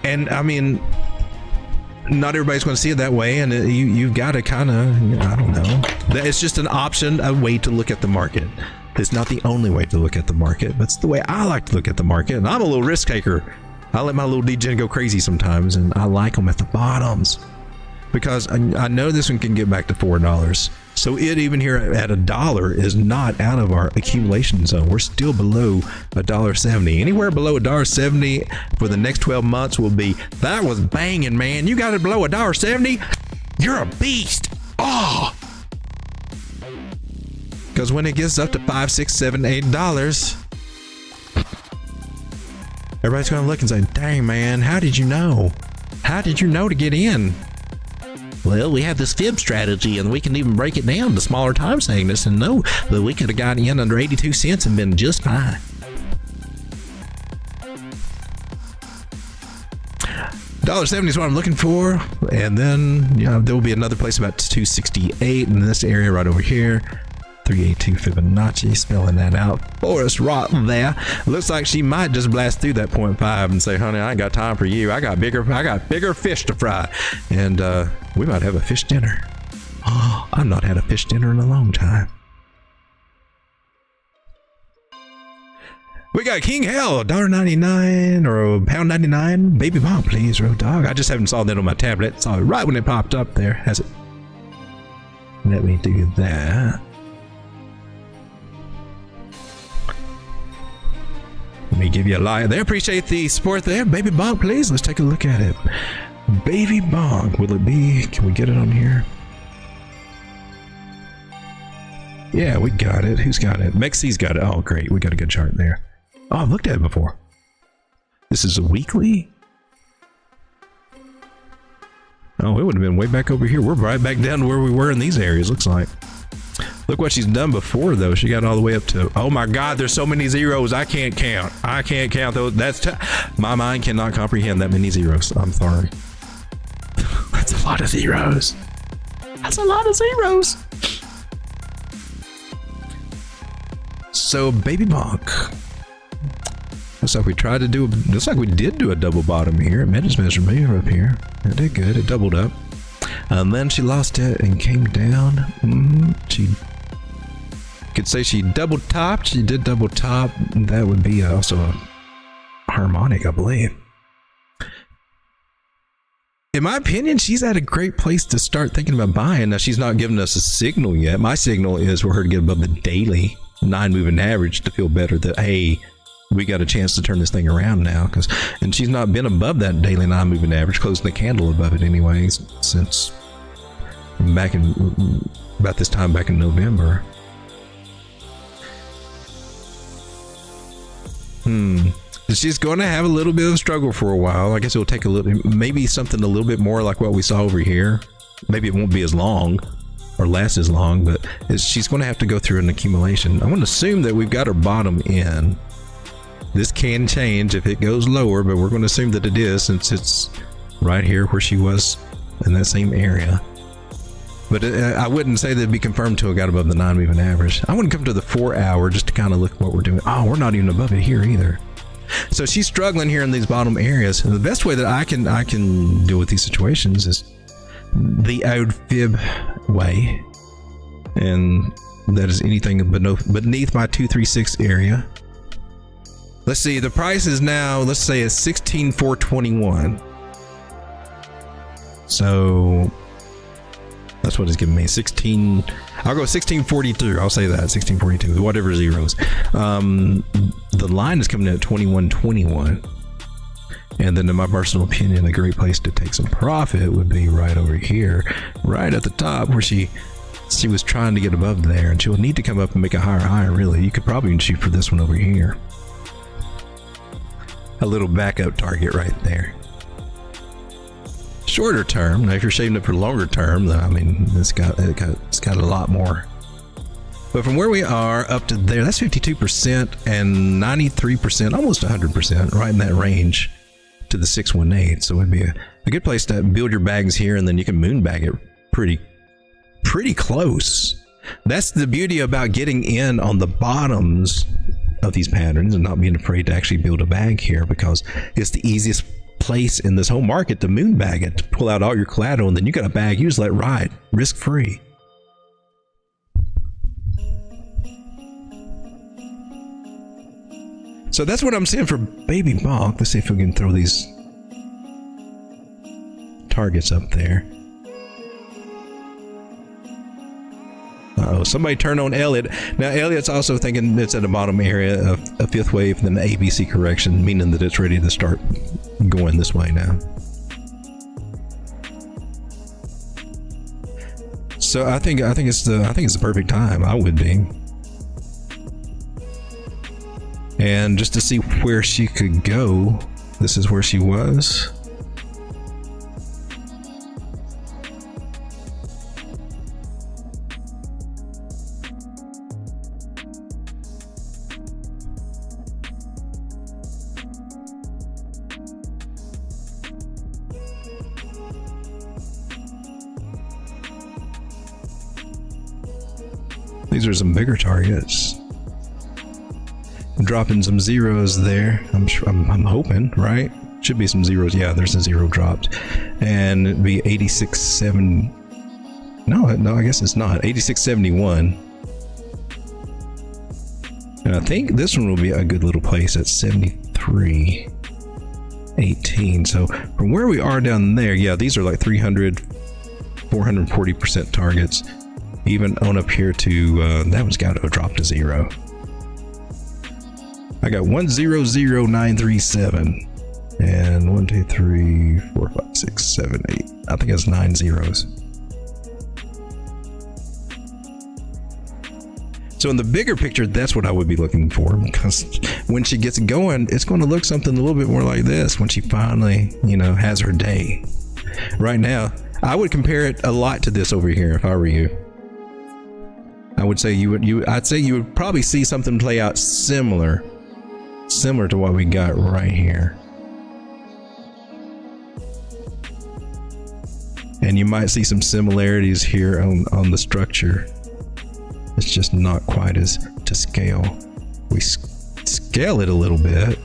And I mean, not everybody's going to see it that way, and you've got to kind of, I don't know. It's just an option, a way to look at the market. It's not the only way to look at the market, but it's the way I like to look at the market. And I'm a little risk taker. I let my little degen go crazy sometimes, and I like them at the bottoms because I know this one can get back to $4. So it even here at $1 is not out of our accumulation zone. We're still below $1.70. Anywhere below $1.70 for the next 12 months will be, that was banging, man. You got it below $1.70? You're a beast. Oh. Because when it gets up to $5, $6, $7, $8, everybody's going to look and say, dang, man, how did you know? How did you know to get in? Well, we have this fib strategy, and we can even break it down to smaller time segments and know that we could have gotten in under 82 cents and been just fine. $1.70 is what I'm looking for, and then there will be another place about 268 in this area right over here. 382 Fibonacci, spelling that out for us right there. Looks like she might just blast through that 0.5 and say, honey, I ain't got time for you. I got bigger fish to fry. And we might have a fish dinner. I've not had a fish dinner in a long time. We got King Hell, $1.99 or £1.99. Baby mom, please, Road Dog. I just haven't saw that on my tablet. Saw it right when it popped up there. Has it? Let me do that. Let me give you a like there. Appreciate the support there. Baby Bonk, please. Let's take a look at it. Baby Bonk. Will it be? Can we get it on here? Yeah, we got it. Who's got it? Mexi's got it. Oh, great. We got a good chart there. Oh, I've looked at it before. This is a weekly? Oh, it would have been way back over here. We're right back down to where we were in these areas, looks like. Look what she's done before, though. She got all the way up to... Oh, my God. There's so many zeros. I can't count. I can't count those. My mind cannot comprehend that many zeros. I'm sorry. That's a lot of zeros. That's a lot of zeros. So, Baby Bonk. Looks like we tried to do... Looks like we did do a double bottom here. It just measured me up here. It did good. It doubled up. And then she lost it and came down. She could say she double topped. She did double top. That would be also a harmonic, I believe. In my opinion, she's at a great place to start thinking about buying. Now, she's not giving us a signal yet. My signal is for her to get above the daily 9 moving average to feel better that, hey, we got a chance to turn this thing around now. And she's not been above that daily 9 moving average, closing the candle above it anyways, since back in about this time back in November. She's going to have a little bit of a struggle for a while. I guess it'll take a little, maybe something a little bit more like what we saw over here. Maybe it won't be as long or last as long, but she's going to have to go through an accumulation. I'm going to assume that we've got her bottom in. This can change if it goes lower, but we're going to assume that it is, since it's right here where she was in that same area. But I wouldn't say that it'd be confirmed until it got above the 9 moving average. I wouldn't come to the 4 hour just to kind of look at what we're doing. Oh, we're not even above it here either. So she's struggling here in these bottom areas. And the best way that I can deal with these situations is the old fib way. And that is anything beneath my 236 area. Let's see, the price is now, let's say it's 16,421. So that's what it's giving me. 16, I'll go 1642. I'll say that 1642, whatever zeros. The line is coming in at 2121. And then in my personal opinion, a great place to take some profit would be right over here, right at the top where she was trying to get above there, and she'll need to come up and make a higher high, really. You could probably even shoot for this one over here. A little backup target right there. Shorter term, now if you're saving it for longer term, I mean, it's got a lot more. But from where we are up to there, that's 52% and 93%, almost 100%, right in that range to the 618. So it'd be a good place to build your bags here, and then you can moon bag it pretty close. That's the beauty about getting in on the bottoms of these patterns and not being afraid to actually build a bag here, because it's the easiest place in this whole market to moon bag it, to pull out all your collateral, and then you got a bag, you just let it ride, risk free. So that's what I'm seeing for Baby Bonk. Let's see if we can throw these targets up there. Uh-oh, somebody turn on Elliott. Now, Elliott's also thinking it's at the bottom area of a fifth wave, then an ABC correction, meaning that it's ready to start going this way now. So I think it's the perfect time. I would be. And just to see where she could go, this is where she was. These are some bigger targets. I'm dropping some zeros there. I'm hoping, right? Should be some zeros. Yeah, there's a zero dropped, and it'd be 86.7. No, I guess it's not. 86.71. And I think this one will be a good little place at 73.18. So from where we are down there, yeah, these are like 300, 440% targets. Even on up here to, that one's got to drop to 0. I got 100,937 and 1, 2, 3, 4, 5, 6, 7, 8. I think it's 9 zeros. So in the bigger picture, that's what I would be looking for, because when she gets going, it's going to look something a little bit more like this when she finally, you know, has her day. Right now, I would compare it a lot to this over here if I were you. I would say I'd say you would probably see something play out similar to what we got right here. And you might see some similarities here on the structure. It's just not quite as to scale. We scale it a little bit.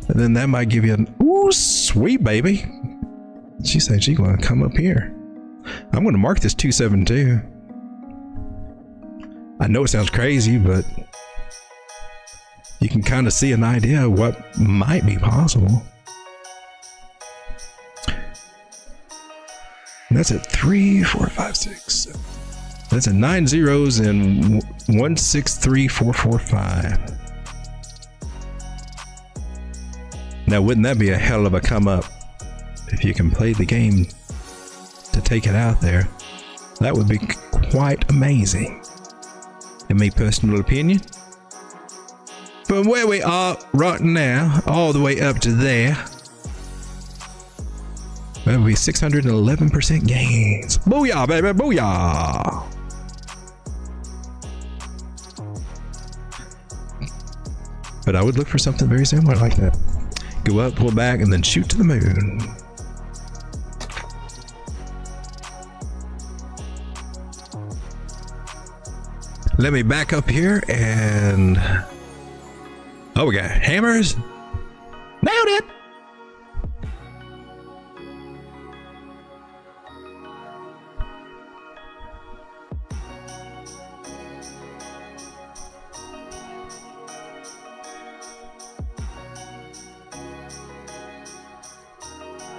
And then that might give you an, ooh, sweet baby. She said she's going to come up here. I'm going to mark this 272. I know it sounds crazy, but you can kind of see an idea of what might be possible. And that's at 3, 4, 5, 6, 7. That's at 9 zeros and 163,445. Now, wouldn't that be a hell of a come up if you can play the game to take it out there? That would be quite amazing, in my personal opinion. From where we are right now, all the way up to there, that would be 611% gains. Booyah, baby, booyah! But I would look for something very similar like that. Go up, pull back, and then shoot to the moon. Let me back up here and... Oh, we got hammers. Nailed it.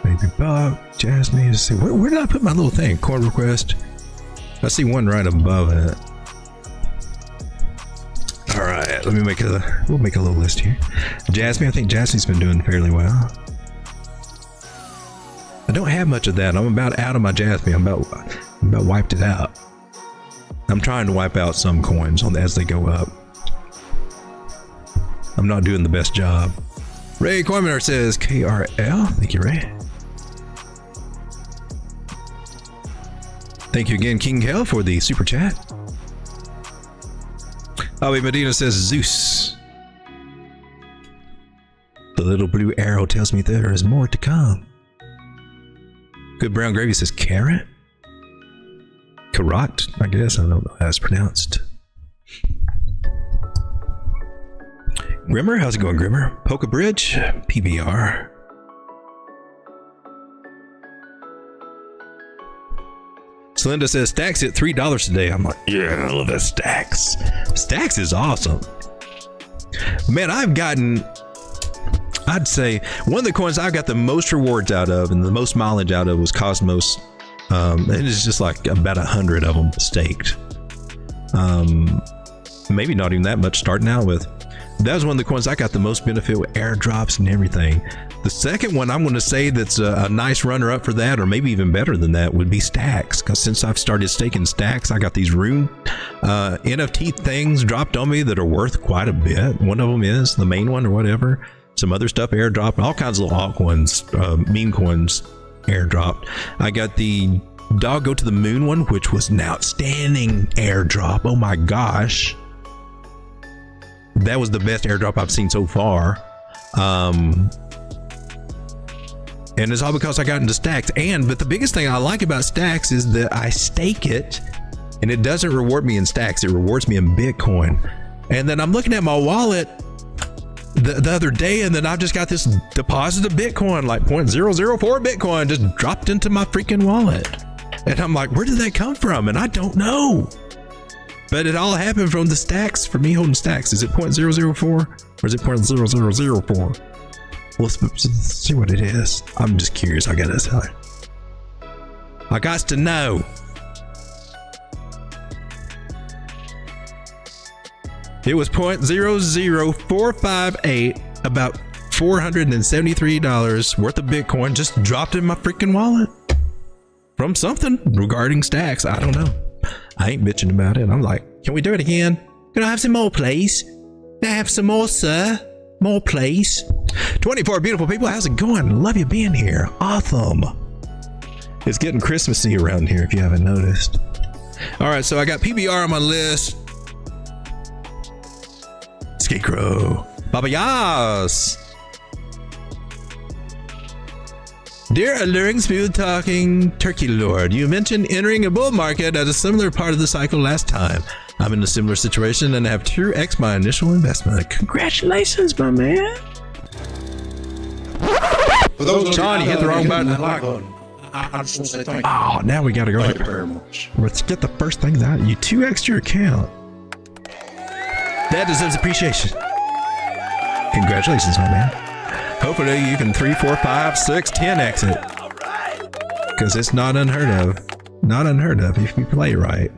Baby Bob, Jasmine. Let's see, where did I put my little thing? Coin request. I see one right above it. All right, we'll make a little list here. Jasmine, I think Jasmine's been doing fairly well. I don't have much of that. I'm about out of my Jasmine. I'm about wiped it out. I'm trying to wipe out some coins as they go up. I'm not doing the best job. Ray Coinminer says KRL. Thank you, Ray. Thank you again, King Hell, for the super chat. Bobby Medina says Zeus. The little blue arrow tells me there is more to come. Good Brown Gravy says carrot. Carrot, I guess. I don't know how it's pronounced. Grimmer, how's it going, Grimmer? Polka Bridge, PBR. Celinda says Stacks at $3 today. I'm like, yeah, I love that Stacks. Stacks is awesome. Man, I'd say one of the coins I got the most rewards out of and the most mileage out of was Cosmos. It is just like about 100 of them staked. Maybe not even that much starting out with. That was one of the coins I got the most benefit with airdrops and everything. The second one I'm going to say that's a nice runner-up for that, or maybe even better than that, would be Stacks. Because since I've started staking Stacks, I got these rune NFT things dropped on me that are worth quite a bit. One of them is the main one or whatever. Some other stuff airdropped, all kinds of little altcoins, meme coins airdropped. I got the Dog Go to the Moon one, which was an outstanding airdrop. Oh my gosh. That was the best airdrop I've seen so far. And it's all because I got into Stacks. But the biggest thing I like about Stacks is that I stake it and it doesn't reward me in Stacks. It rewards me in Bitcoin. And then I'm looking at my wallet the other day, and then I just got this deposit of Bitcoin, like 0.004 Bitcoin just dropped into my freaking wallet. And I'm like, where did that come from? And I don't know. But it all happened from the stacks, from me holding stacks. Is it 0.004 or is it 0.0004? Let's see what it is. I'm just curious. I got to know. It was 0.00458, about $473 worth of Bitcoin just dropped in my freaking wallet from something regarding stacks. I don't know. I ain't bitching about it. I'm like, can we do it again? Can I have some more, please? Can I have some more, sir? More, please. 24 beautiful people. How's it going? Love you being here. Awesome. It's getting Christmassy around here if you haven't noticed. All right, so I got PBR on my list. Scarecrow. Baba Yas. Dear alluring, smooth-talking turkey lord, you mentioned entering a bull market at a similar part of the cycle last time. I'm in a similar situation and have 2x my initial investment. Congratulations, my man. For those Sean, you hit the wrong button. I just want to say thank you. Oh, now we got to go. Thank you very much. Let's get the first things out. You 2x your account. That deserves appreciation. Congratulations, my man. Hopefully you can 3, 4, 5, 6, 10x it. Because it's not unheard of. Not unheard of if you play right.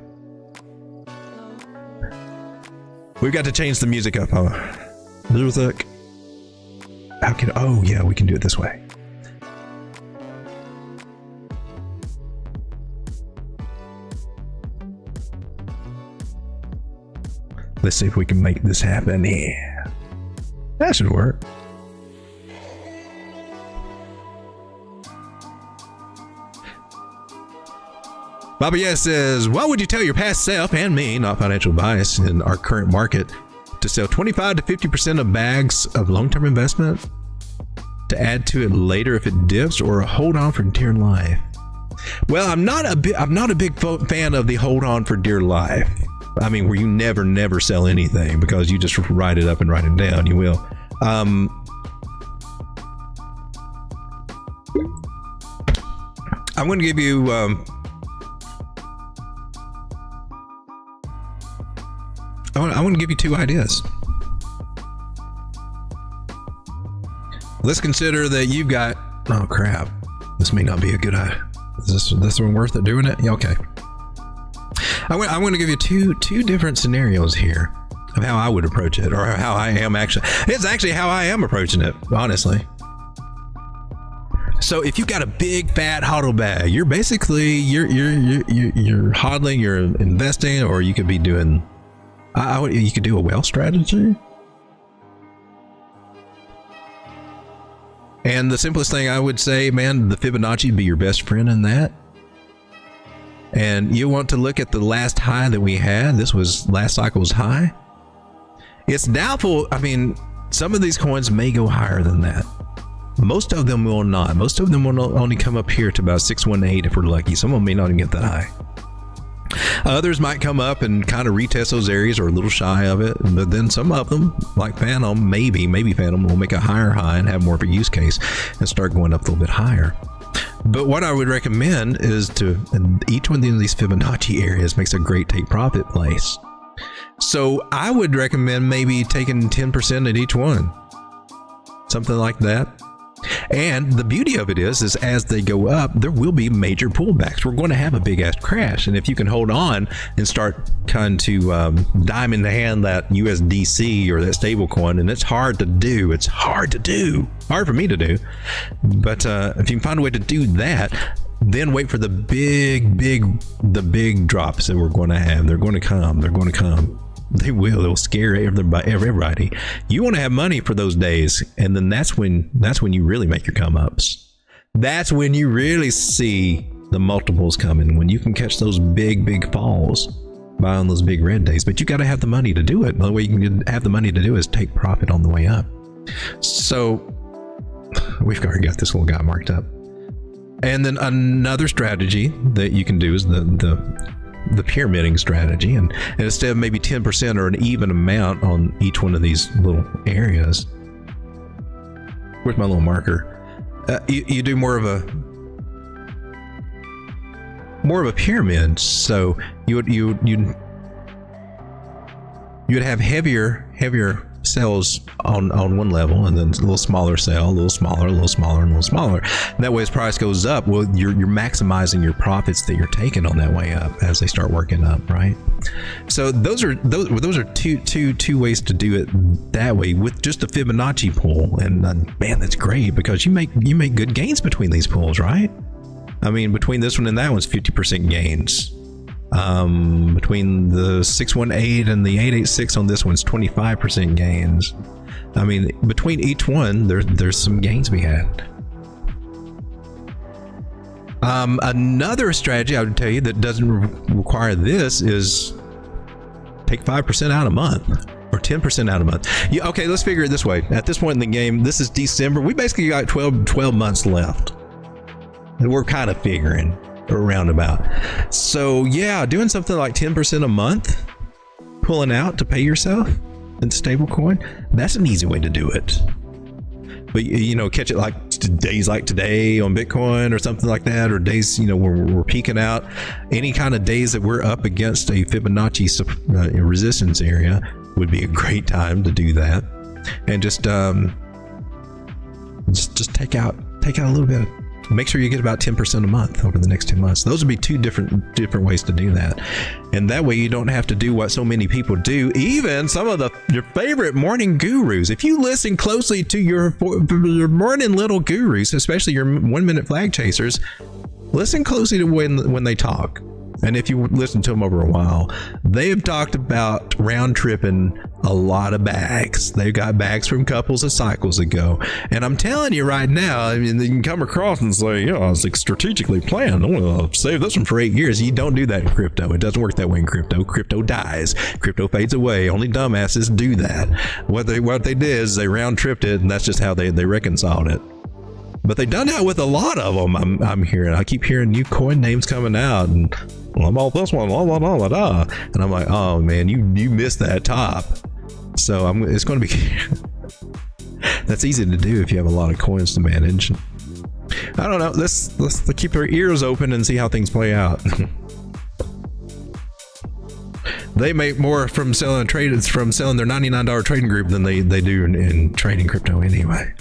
We've got to change the music up. Music. How can? Oh yeah, we can do it this way. Let's see if we can make this happen. Yeah, that should work. Bobby S says, why would you tell your past self and me, not financial advice, in our current market, to sell 25 to 50% of bags of long-term investment to add to it later if it dips, or hold on for dear life? Well, I'm not a big fan of the hold on for dear life. I mean, where you never sell anything because you just write it up and write it down. You will. I'm going to give you. I want to give you 2 ideas. Let's consider that you've got. Oh crap! This may not be a good idea. Is this one worth it doing it? Yeah, okay. I'm going to give you two different scenarios here of how I would approach it, or how I am actually. It's actually how I am approaching it, honestly. So if you've got a big fat hodl bag, you're basically you're hodling, you're investing, or you could be doing. You could do a wealth strategy. And the simplest thing I would say, man, the Fibonacci would be your best friend in that. And you want to look at the last high that we had. This was last cycle's high. It's doubtful. I mean, some of these coins may go higher than that. Most of them will not. Most of them will only come up here to about 618 if we're lucky. Some of them may not even get that high. Others might come up and kind of retest those areas or a little shy of it, but then some of them, like Phantom, maybe Phantom will make a higher high and have more of a use case and start going up a little bit higher. But what I would recommend is each one of these Fibonacci areas makes a great take profit place. So I would recommend maybe taking 10% at each one, something like that. And the beauty of it is as they go up, there will be major pullbacks. We're going to have a big ass crash. And if you can hold on and start kind to diamond hand that USDC or that stable coin, and it's hard to do. It's hard to do. Hard for me to do. But if you can find a way to do that, then wait for the big drops that we're going to have. They're going to come. They're going to come. They will. They'll scare everybody. You want to have money for those days, and then that's when you really make your come ups. That's when you really see the multiples coming. When you can catch those big falls by on those big red days. But you got to have the money to do it. The only way you can have the money to do it is take profit on the way up. So we've already got this little guy marked up. And then another strategy that you can do is the pyramiding strategy, and instead of maybe 10% or an even amount on each one of these little areas, Where's my little marker? You do more of a pyramid. So you would have heavier cells on one level, and then a little smaller cell, a little smaller, a little smaller, and a little smaller. And that way, as price goes up, well, you're maximizing your profits that you're taking on that way up as they start working up, right? So those are two ways to do it that way with just a Fibonacci pool. And man, that's great because you make good gains between these pools, right? I mean, between this one and that one's 50% gains. Between the 618 and the 886 on this one's 25% gains. I mean, between each one, there's some gains we had. Another strategy I would tell you that doesn't require this is take 5% out a month or 10% out a month. Yeah, okay, let's figure it this way. At this point in the game, this is December. We basically got 12 months left. And we're kind of figuring around about. So yeah, doing something like 10% a month, pulling out to pay yourself in stablecoin, that's an easy way to do it. But you know, catch it like days like today on Bitcoin or something like that, or days, you know, where we're peaking out. Any kind of days that we're up against a Fibonacci resistance area would be a great time to do that. And just take out a little bit. Make sure you get about 10% a month over the next 2 months. Those would be two different ways to do that. And that way you don't have to do what so many people do. Even some of your favorite morning gurus. If you listen closely to your morning little gurus, especially your 1 minute flag chasers, listen closely to when they talk. And if you listen to them over a while, they have talked about round tripping a lot of bags. They've got bags from couples of cycles ago. And I'm telling you right now, I mean, you can come across and say, you know, I was like strategically planned. I'm going to save this one for 8 years. You don't do that in crypto. It doesn't work that way in crypto. Crypto dies. Crypto fades away. Only dumbasses do that. What they did is they round tripped it, and that's just how they reconciled it. But they've done that with a lot of them. I'm hearing. I keep hearing new coin names coming out, and well, I'm all this one, blah, blah, blah, blah. And I'm like, oh man, you missed that top. So it's going to be that's easy to do if you have a lot of coins to manage. I don't know. Let's keep our ears open and see how things play out. They make more from selling their $99 trading group than they do in trading crypto anyway.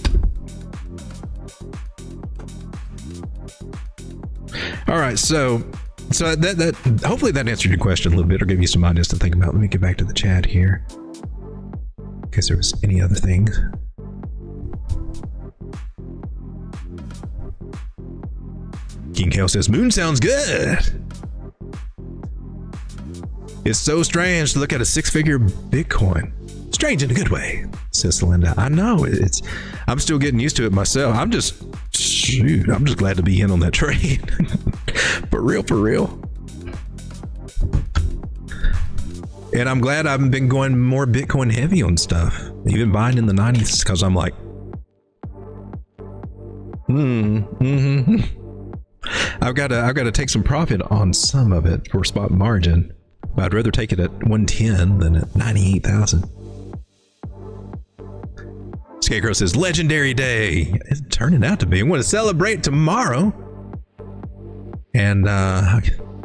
All right, so that hopefully that answered your question a little bit or gave you some ideas to think about. Let me get back to the chat here in case there was any other things. King Kale says, Moon sounds good. It's so strange to look at a 6-figure Bitcoin. Strange in a good way, says Linda. I know, I'm still getting used to it myself. I'm just glad to be in on that trade. For real. And I'm glad I've been going more Bitcoin heavy on stuff, even buying in the 90s, because I'm like, I've got to take some profit on some of it for spot margin, but I'd rather take it at 110 than at 98,000. Scarecrow says, legendary day. It's turning out to be. I'm going to celebrate tomorrow. And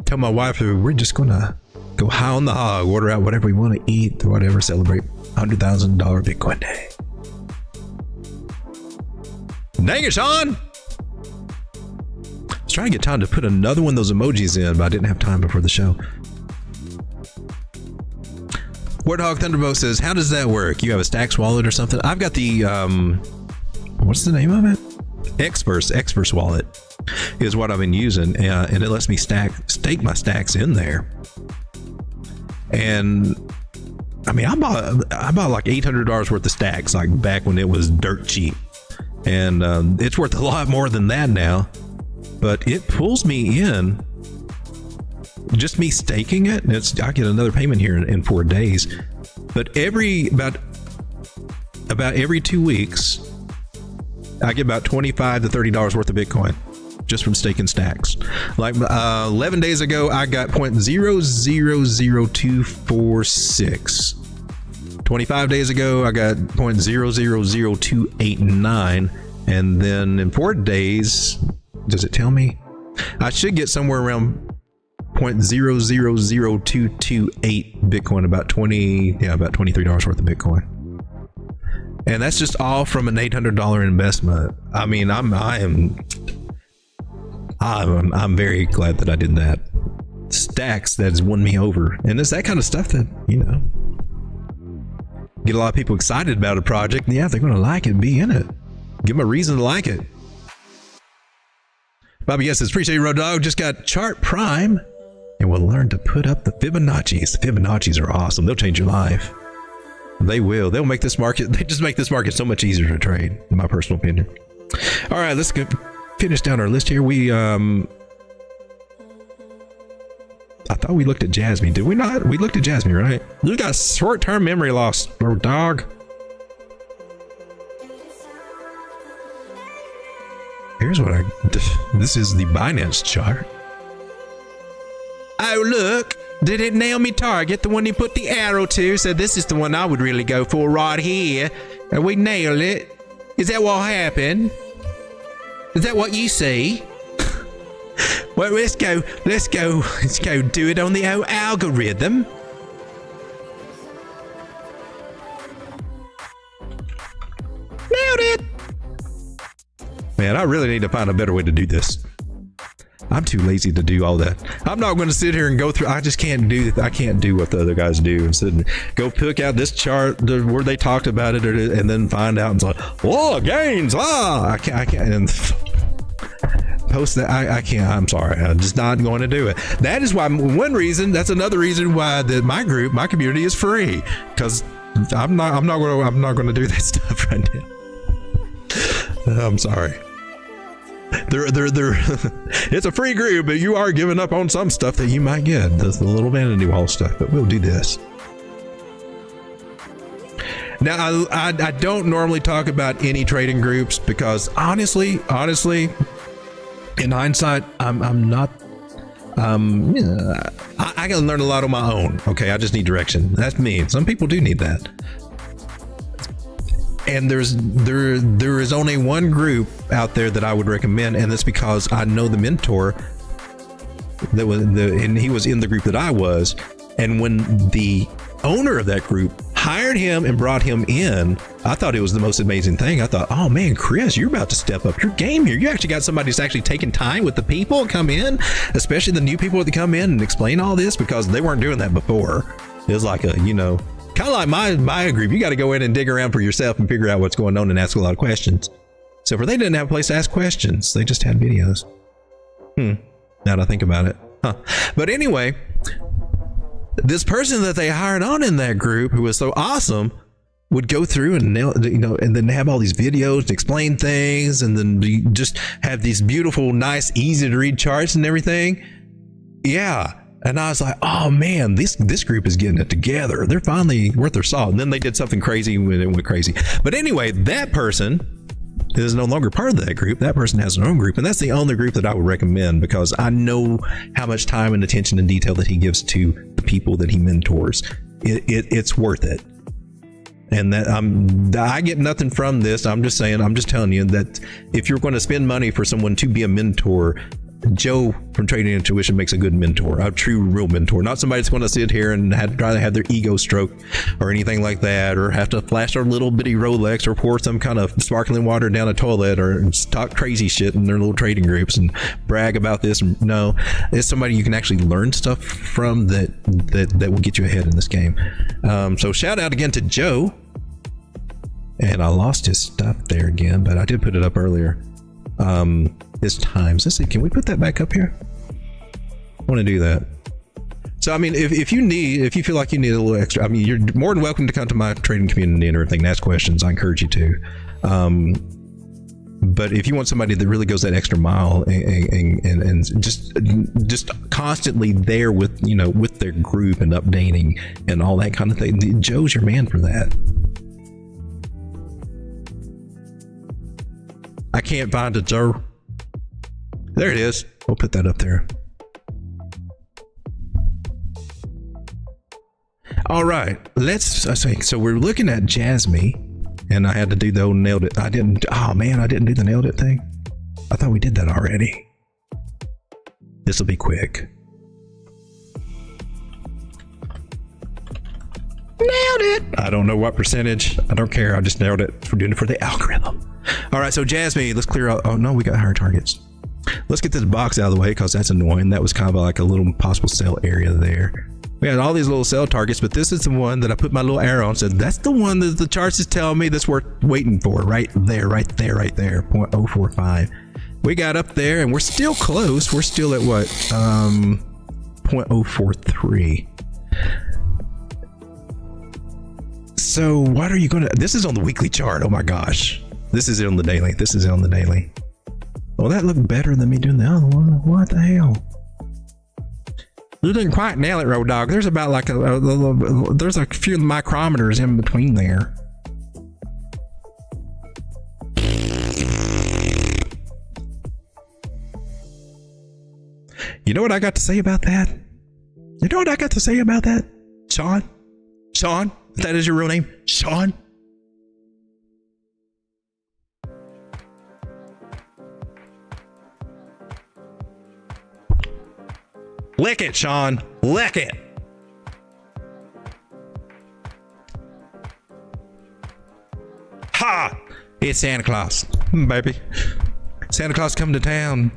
tell my wife we're just going to go high on the hog, order out whatever we want to eat, whatever, celebrate $100,000 Bitcoin day. Dang it, Sean! I was trying to get time to put another one of those emojis in, but I didn't have time before the show. Warthog Thunderbolt says, how does that work? You have a Stacks wallet or something? I've got the, what's the name of it? Xverse wallet is what I've been using. And it lets me stake my stacks in there. And I mean, I bought like $800 worth of stacks, like back when it was dirt cheap. And it's worth a lot more than that now, but it pulls me in. Just me staking it, I get another payment here in 4 days. But about every 2 weeks, I get about $25 to $30 worth of Bitcoin just from staking stacks. Like 11 days ago, I got 0.000246. 25 days ago, I got 0.000289, And then in 4 days, does it tell me? I should get somewhere around 0.000228 Bitcoin, about $23 worth of Bitcoin. And that's just all from an $800 investment. I mean, I'm very glad that I did that. Stacks that has won me over. And it's that kind of stuff that, get a lot of people excited about a project. And yeah, they're going to like it, be in it. Give them a reason to like it. Bobby Yes says, appreciate you, Road Dog. Just got Chart Prime. And we'll learn to put up the Fibonacci's. The Fibonacci's are awesome. They'll change your life. They will. They'll make this market. They just make this market so much easier to trade, in my personal opinion. All right, let's finish down our list here. I thought we looked at Jasmine. Did we not? We looked at Jasmine, right? You got short-term memory loss, Road Dog. Here's what this is the Binance chart. Oh, look. Did it nail me target? The one you put the arrow to. So this is the one I would really go for right here. And we nailed it. Is that what happened? Is that what you see? Well, let's go do it on the old algorithm. Nailed it. Man, I really need to find a better way to do this. I'm too lazy to do all that. I'm not going to sit here and go through. I just can't do. I can't do what the other guys do and sit and go pick out this chart where they talked about it, and then find out and say, "Oh, gains!" I can't and post that. I can't. I'm sorry. I'm just not going to do it. That is why one reason. That's another reason why my community is free, because I'm not going to do that stuff right now. I'm sorry. It's a free group, but you are giving up on some stuff that you might get. The little vanity wall stuff, but we'll do this. Now, I don't normally talk about any trading groups because honestly, in hindsight, I'm not. I can learn a lot on my own. Okay, I just need direction. That's me. Some people do need that. And there is only one group out there that I would recommend, and that's because I know the mentor and he was in the group that I was. And when the owner of that group hired him and brought him in, I thought it was the most amazing thing. I thought, oh man, Chris, you're about to step up your game here. You actually got somebody who's actually taking time with the people come in, especially the new people that come in and explain all this, because they weren't doing that before. It was like kind of like my group. You got to go in and dig around for yourself and figure out what's they ask a lot of questions. So they didn't have a place to ask questions. They just had videos. Now that I think about it. But anyway, this person that they hired on in that group, who was so awesome, would go through and and then have all these videos to explain things, and then just have these beautiful, nice, easy to read charts and everything. Yeah. And I was like, oh man, this group is getting it together. They're finally worth their salt. And then they did something crazy when it went crazy. But anyway, that person is no longer part of that group. That person has their own group. And that's the only group that I would recommend, because I know how much time and attention and detail that he gives to the people that he mentors. It's worth it. And that I get nothing from this. I'm just telling you that if you're going to spend money for someone to be a mentor, Joe from Trading Intuition makes a good mentor, a true, real mentor. Not somebody that's going to sit here and try to have their ego stroke or anything like that, or have to flash their little bitty Rolex or pour some kind of sparkling water down a toilet or talk crazy shit in their little trading groups and brag about this. No, it's somebody you can actually learn stuff from that will get you ahead in this game. So shout out again to Joe. And I lost his stuff there again, but I did put it up earlier. His times. Let's see, can we put that back up here? I want to do that. So I mean, if you feel like you need a little extra, I mean, you're more than welcome to come to my trading community and everything and ask questions. I encourage you to. But if you want somebody that really goes that extra mile and just constantly there with with their group and updating and all that kind of thing, Joe's your man for that. I can't find it, Joe. There it is. We'll put that up there. All right, let's see. So we're looking at Jasmine. And I had to do the old nailed it. I didn't do the nailed it thing. I thought we did that already. This will be quick. Nailed it. I don't know what percentage. I don't care. I just nailed it. We're doing it for the algorithm. All right, so Jasmine, let's clear out. Oh no, we got higher targets. Let's get this box out of the way because that's annoying. That was kind of like a little possible sell area there. We had all these little sell targets, but this is the one that I put my little arrow on. So that's the one that the charts is telling me that's worth waiting for. Right there, right there, right there. 0.045. We got up there and we're still close. We're still at what? 0.043. So what are you going to... This is on the weekly chart. Oh my gosh. This is on the daily. This is on the daily. Well, that looked better than me doing the other one. What the hell? You didn't quite nail it, Road Dog. There's about like there's a few micrometers in between there. You know what I got to say about that? You know what I got to say about that? Sean? Sean? If that is your real name? Sean? Lick it, Sean. Lick it. Ha! It's Santa Claus, baby. Santa Claus coming to town.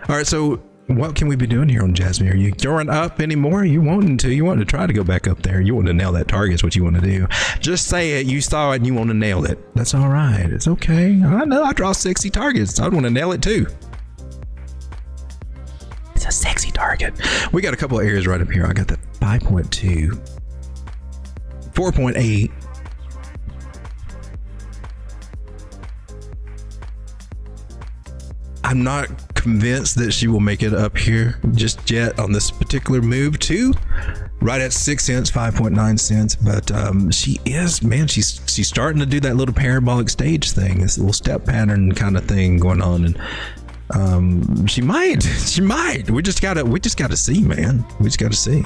All right, so what can we be doing here on Jasmine? Are you going up anymore? You wanting to try to go back up there. You want to nail that target is what you want to do. Just say it. You saw it and you want to nail it. That's all right. It's okay. I know I draw 60 targets. I'd want to nail it too. It's a sexy target. We got a couple of areas right up here. I got the 5.2, 4.8. I'm not convinced that she will make it up here just yet on this particular move too. Right at 6 cents, 5.9 cents. But she is, man, she's starting to do that little parabolic stage thing, this little step pattern kind of thing going on. And she might. We just gotta see, man. We just gotta see.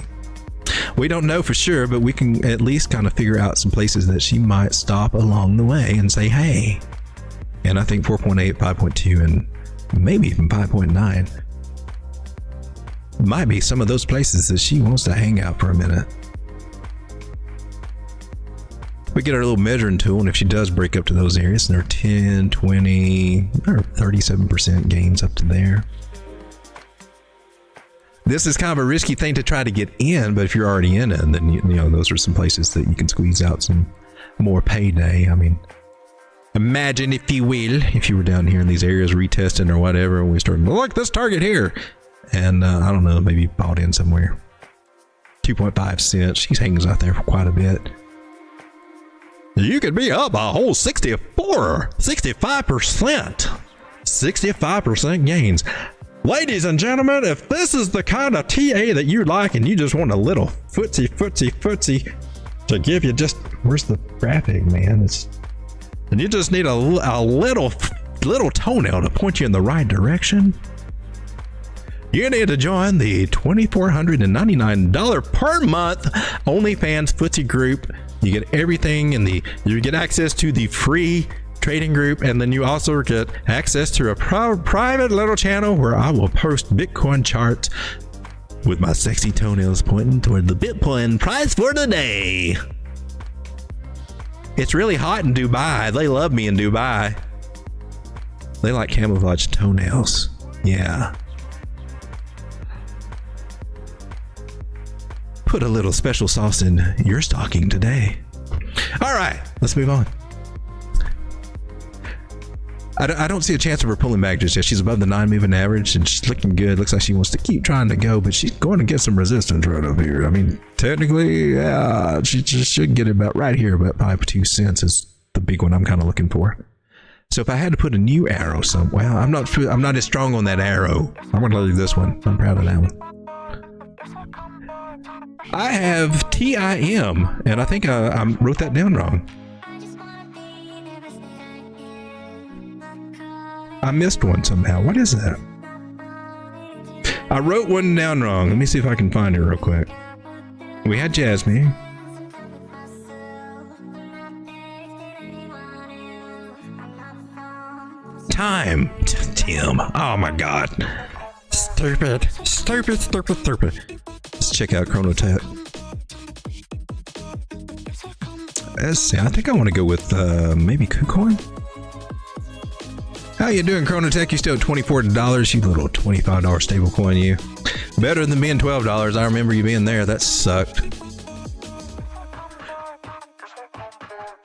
We don't know for sure, but we can at least kind of figure out some places that she might stop along the way and say, hey. And I think 4.8, 5.2, and maybe even 5.9 might be some of those places that she wants to hang out for a minute. We get our little measuring tool, and if she does break up to those areas, and they're 10, 20, or 37% gains up to there. This is kind of a risky thing to try to get in, but if you're already in it, then you know those are some places that you can squeeze out some more payday. I mean, imagine, if you will, if you were down here in these areas retesting or whatever, and we started, look, this target here, and I don't know, maybe bought in somewhere. 2.5 cents. She hangs out there for quite a bit. You could be up a whole 65%. 65% gains. Ladies and gentlemen, if this is the kind of TA that you like and you just want a little footsie to give you just, where's the graphic, man? And you just need a little toenail to point you in the right direction. You need to join the $2,499 per month OnlyFans footsie group. You get everything you get access to the free trading group, and then you also get access to a private little channel where I will post Bitcoin charts with my sexy toenails pointing toward the Bitcoin price for the day. It's really hot in Dubai. They love me in Dubai. They like camouflage toenails. Yeah. Put a little special sauce in your stocking today. All right, let's move on. I don't see a chance of her pulling back just yet. She's above the 9 moving average and she's looking good. Looks like she wants to keep trying to go, but she's going to get some resistance right over here. I mean, technically, yeah, she just should get it about right here. About 5.2 cents is the big one I'm kind of looking for. So if I had to put a new arrow somewhere, well, I'm not as strong on that arrow. I'm going to leave this one. I'm proud of that one. I have TIM, and I think I wrote that down wrong. I missed one somehow. What is that? I wrote one down wrong. Let me see if I can find it real quick. We had Jasmine. time. Tim. Oh my God. Stupid. Stupid, stupid, stupid. Let's check out Chronotech. Let's see. I think I want to go with maybe KuCoin. How you doing, Chronotech? You still at $24, you little $25 stablecoin, you. Better than being $12. I remember you being there. That sucked.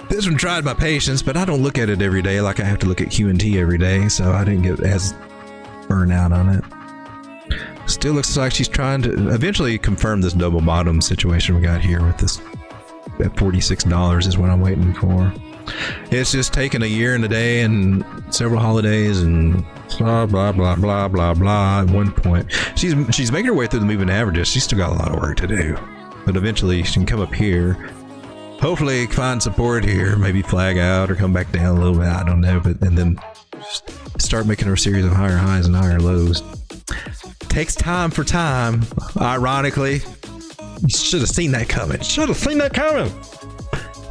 This one tried my patience, but I don't look at it every day like I have to look at Q&T every day, so I didn't get as burned out on it. Still looks like she's trying to eventually confirm this double bottom situation we got here with this at $46 is what I'm waiting for. It's just taken a year and a day and several holidays and blah blah blah blah blah blah. At one point, she's making her way through the moving averages. She's still got a lot of work to do, but eventually she can come up here. Hopefully, find support here. Maybe flag out or come back down a little bit. I don't know, but and then start making her series of higher highs and higher lows. Takes time for time. Ironically, you should have seen that coming. Should have seen that coming.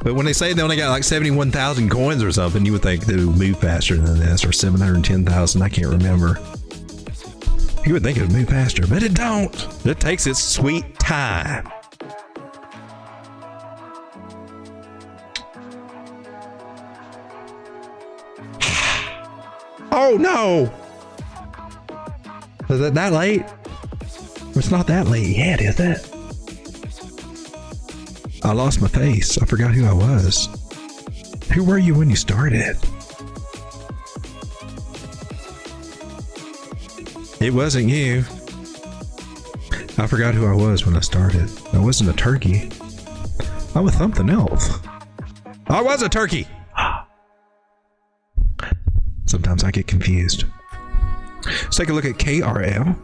But when they say they only got like 71,000 coins or something, you would think they would move faster than this, or 710,000. I can't remember. You would think it would move faster, but it don't. It takes its sweet time. Oh no! Is it that late? It's not that late yet, is it? I lost my face. I forgot who I was. Who were you when you started? It wasn't you. I forgot who I was when I started. I wasn't a turkey. I was something else. I was a turkey! Sometimes I get confused. Let's take a look at KRL.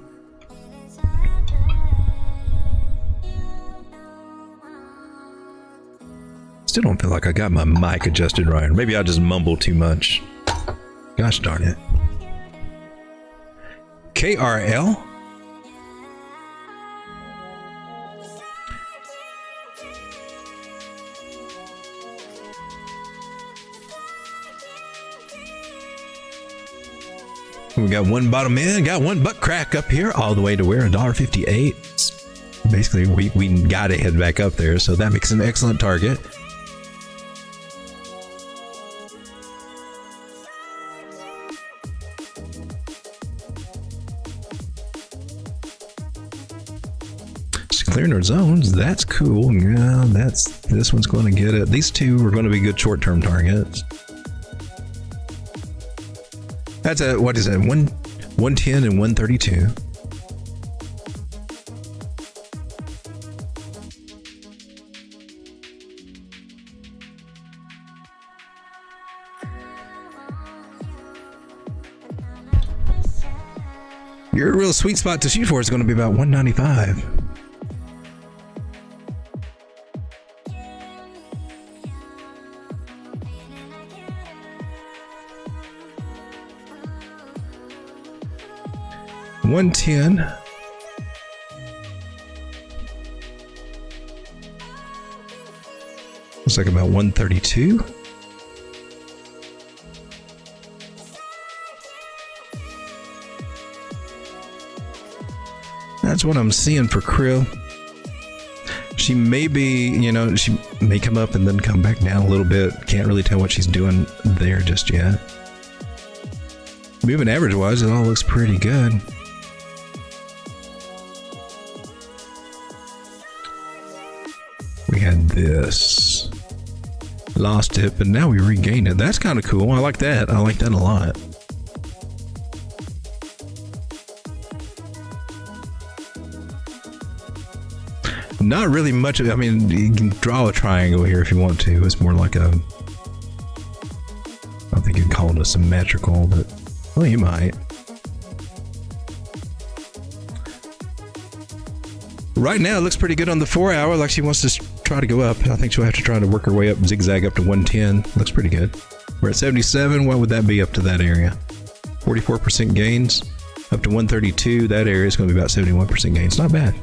Still don't feel like I got my mic adjusted right. Or maybe I just mumble too much. Gosh darn it. KRL. We got one bottom in, got one butt crack up here, all the way to where $1.58. Basically, we got to head back up there, so that makes an excellent target. Clearing our zones, that's cool. Yeah, this one's going to get it. These two are going to be good short-term targets. That's a, what is that, 110 and 132. Your real sweet spot to shoot for is going to be about 195. $110. Looks like about 132. That's what I'm seeing for Krill. She may be, you know, she may come up and then come back down a little bit. Can't really tell what she's doing there just yet. Moving average wise, it all looks pretty good. We had this, lost it, but now we regained it. That's kind of cool. I like that. I like that a lot. Not really much. I mean, you can draw a triangle here if you want to. It's more like a, I think you'd call it a symmetrical, but well, you might. Right now, it looks pretty good on the 4 hour. Like she wants to try to go up. I think she'll have to try to work her way up, zigzag up to 110. Looks pretty good. We're at 77. What would that be up to that area? 44% gains. Up to 132. That area is going to be about 71% gains. Not bad.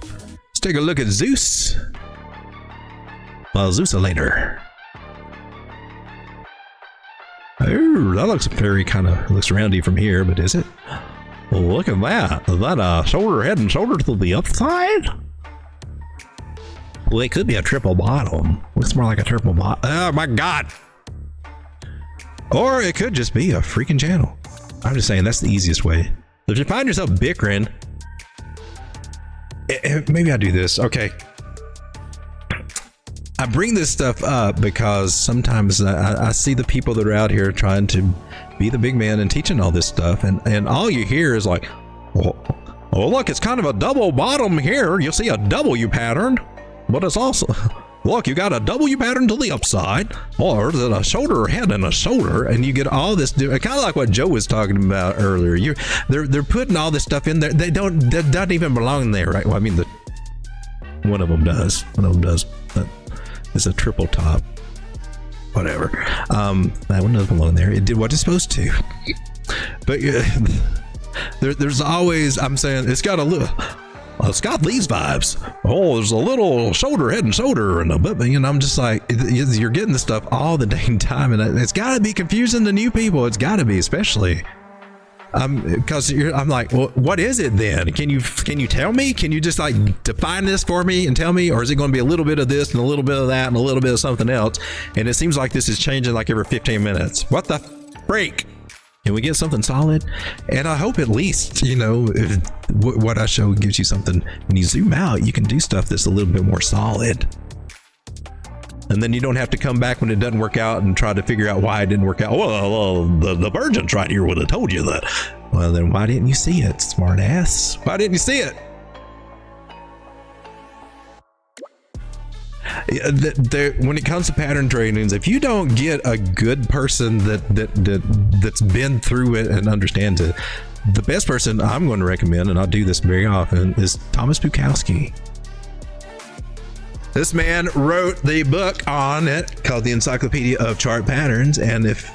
Let's take a look at Zeus. Well, Zeus later. Oh, shoulder. That looks very looks roundy from here, but is it? Look at that. Is that a shoulder, head and shoulder to the upside? Well, it could be a triple bottom. Looks more like a triple bottom. Oh my God. Or it could just be a freaking channel. I'm just saying that's the easiest way. If you find yourself bickering, maybe I do this. Okay. I bring this stuff up because sometimes I see the people that are out here trying to be the big man and teaching all this stuff, and all you hear is like, oh look, it's kind of a double bottom here. You'll see a W pattern, but it's also, look, you got a W pattern to the upside, or is it a shoulder, head, and a shoulder, and you get all this, kind of like what Joe was talking about earlier. They're putting all this stuff in there. That doesn't even belong there, right? Well, I mean, one of them does. But it's a triple top. Whatever. That one doesn't belong there. It did what it's supposed to. But there's always, I'm saying, it's got a little, it's got these vibes. Oh, there's a little shoulder, head and shoulder, and I'm just like, you're getting this stuff all the dang time, and it's got to be confusing to new people. It's got to be, especially. Because I'm like, well, what is it then? Can you tell me? Can you just like define this for me and tell me, or is it going to be a little bit of this and a little bit of that and a little bit of something else? And it seems like this is changing like every 15 minutes. What the freak? Can we get something solid? And I hope at least, what I show gives you something. When you zoom out, you can do stuff that's a little bit more solid. And then you don't have to come back when it doesn't work out and try to figure out why it didn't work out. Well, the virgins right here would have told you that. Well, then why didn't you see it, smart ass? Why didn't you see it? When it comes to pattern tradings, if you don't get a good person that's been through it and understands it, the best person I'm going to recommend, and I'll do this very often, is Thomas Bukowski. This man wrote the book on it called The Encyclopedia of Chart Patterns, and if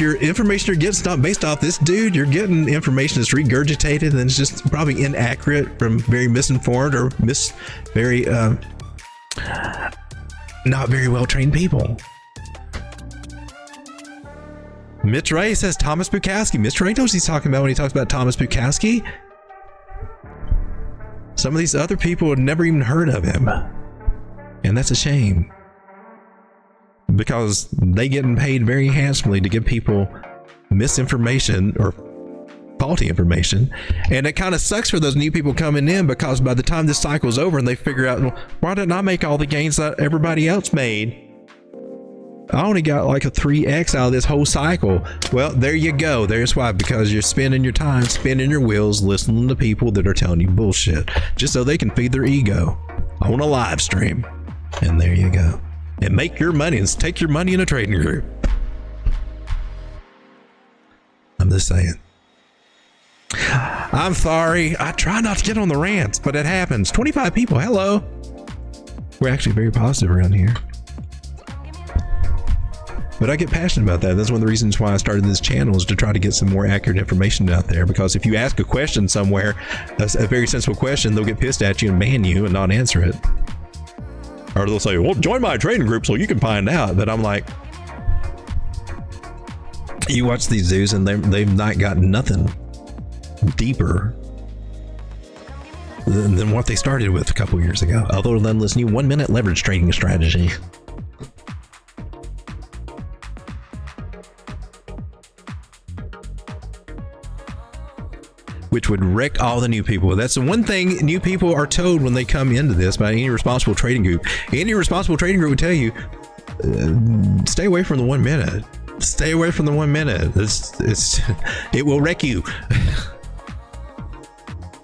your information you're getting not based off this dude, you're getting information that's regurgitated and it's just probably inaccurate from very misinformed or very not very well trained people. Mitch Ray says Thomas Bukowski. Mitch Ray knows what he's talking about when he talks about Thomas Bukowski. Some of these other people had never even heard of him. And that's a shame. Because they getting paid very handsomely to give people misinformation or faulty information. And it kind of sucks for those new people coming in, because by the time this cycle's over and they figure out, well, why didn't I make all the gains that everybody else made? I only got like a 3x out of this whole cycle. Well, there you go. There's why. Because you're spending your time, spinning your wheels, listening to people that are telling you bullshit just so they can feed their ego on a live stream. And there you go. And make your money and take your money in a trading group. I'm just saying. I'm sorry. I try not to get on the rants, but it happens. 25 people. Hello. We're actually very positive around here. But I get passionate about that. That's one of the reasons why I started this channel, is to try to get some more accurate information out there. Because if you ask a question somewhere, a very sensible question, they'll get pissed at you and ban you and not answer it. Or they'll say, well, join my trading group so you can find out. But I'm like, you watch these dudes and they've not got nothing deeper than what they started with a couple years ago, other than this new 1 minute leverage trading strategy. Which would wreck all the new people. That's the one thing new people are told when they come into this by any responsible trading group. Any responsible trading group would tell you, stay away from the 1 minute. Stay away from the 1 minute. It will wreck you.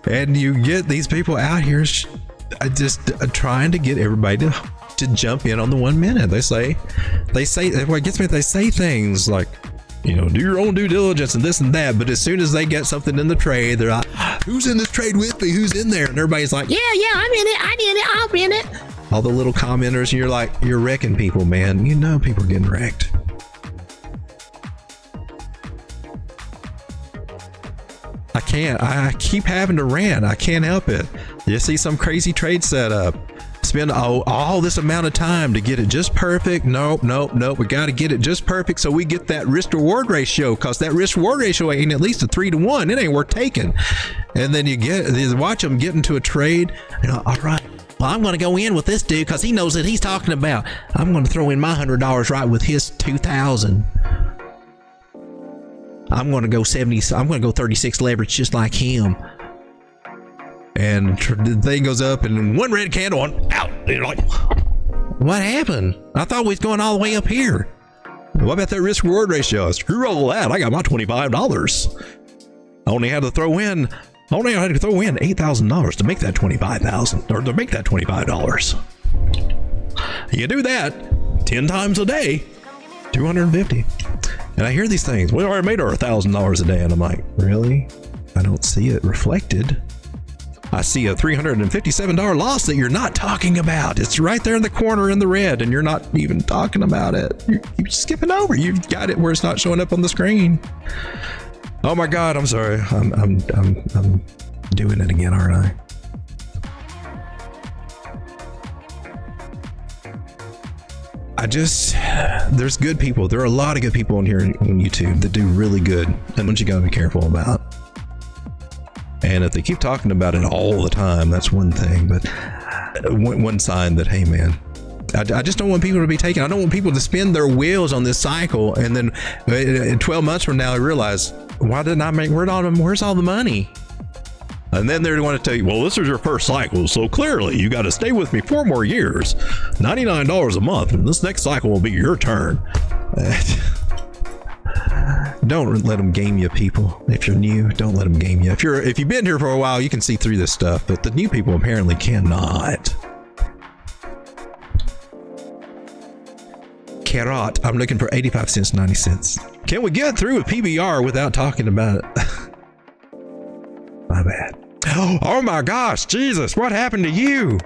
And you get these people out here just trying to get everybody to jump in on the 1 minute. They say, what gets me, they say things like, do your own due diligence and this and that. But as soon as they get something in the trade, they're like, who's in this trade with me? Who's in there? And everybody's like, yeah, I'm in it. I did it. I'm in it. All the little commenters, and you're like, you're wrecking people, man. People are getting wrecked. I can't. I keep having to rant. I can't help it. You see some crazy trade set up. spend all this amount of time to get it just perfect. Nope. We got to get it just perfect so we get that risk reward ratio, because that risk reward ratio ain't at least a 3-to-1. It ain't worth taking. And then you watch them get into a trade. All right. Well, I'm going to go in with this dude because he knows what he's talking about. I'm going to throw in my $100 right with his 2,000. I'm going to go 70. I'm going to go 36 leverage just like him. And the thing goes up, and one red candle on out. You're like, what happened? I thought we was going all the way up here. What about that risk reward ratio? Screw all that. I got my $25. I only had to throw in $8,000 to make that $25,000, or to make that $25. You do that 10 times a day, 250. And I hear these things. We already made our $1,000 a day, and I'm like, really? I don't see it reflected. I see a $357 loss that you're not talking about. It's right there in the corner in the red, and you're not even talking about it. You're skipping over. You've got it where it's not showing up on the screen. Oh my God! I'm sorry. I'm doing it again, aren't I? There's good people. There are a lot of good people on here on YouTube that do really good, and what you gotta be careful about. And if they keep talking about it all the time, that's one thing. But one sign that, hey man, I just don't want people to be taken. I don't want people to spin their wheels on this cycle, and then 12 months from now, I realize, why didn't I make? Where's all the money? And then they're going to tell you, well, this is your first cycle, so clearly you got to stay with me 4 more years, $99 a month, and this next cycle will be your turn. Don't let them game you, people. If you're new, don't let them game you. If you've been here for a while, you can see through this stuff, but the new people apparently cannot. Carrot, I'm looking for 85 cents, 90 cents. Can we get through a PBR without talking about it? My bad. Oh my gosh, Jesus, what happened to you?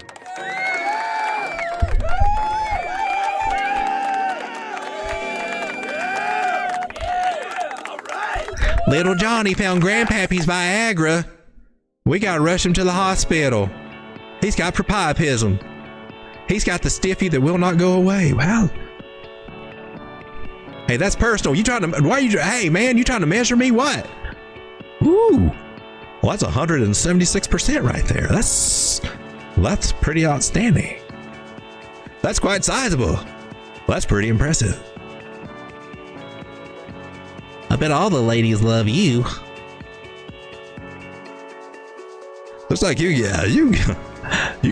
Little Johnny found Grandpappy's Viagra. We gotta rush him to the hospital. He's got priapism. He's got the stiffy that will not go away. Wow. Hey, that's personal. Hey man, you trying to measure me? What? Ooh. Well, that's 176% right there. That's pretty outstanding. That's quite sizable. That's pretty impressive. I bet all the ladies love you. Looks like you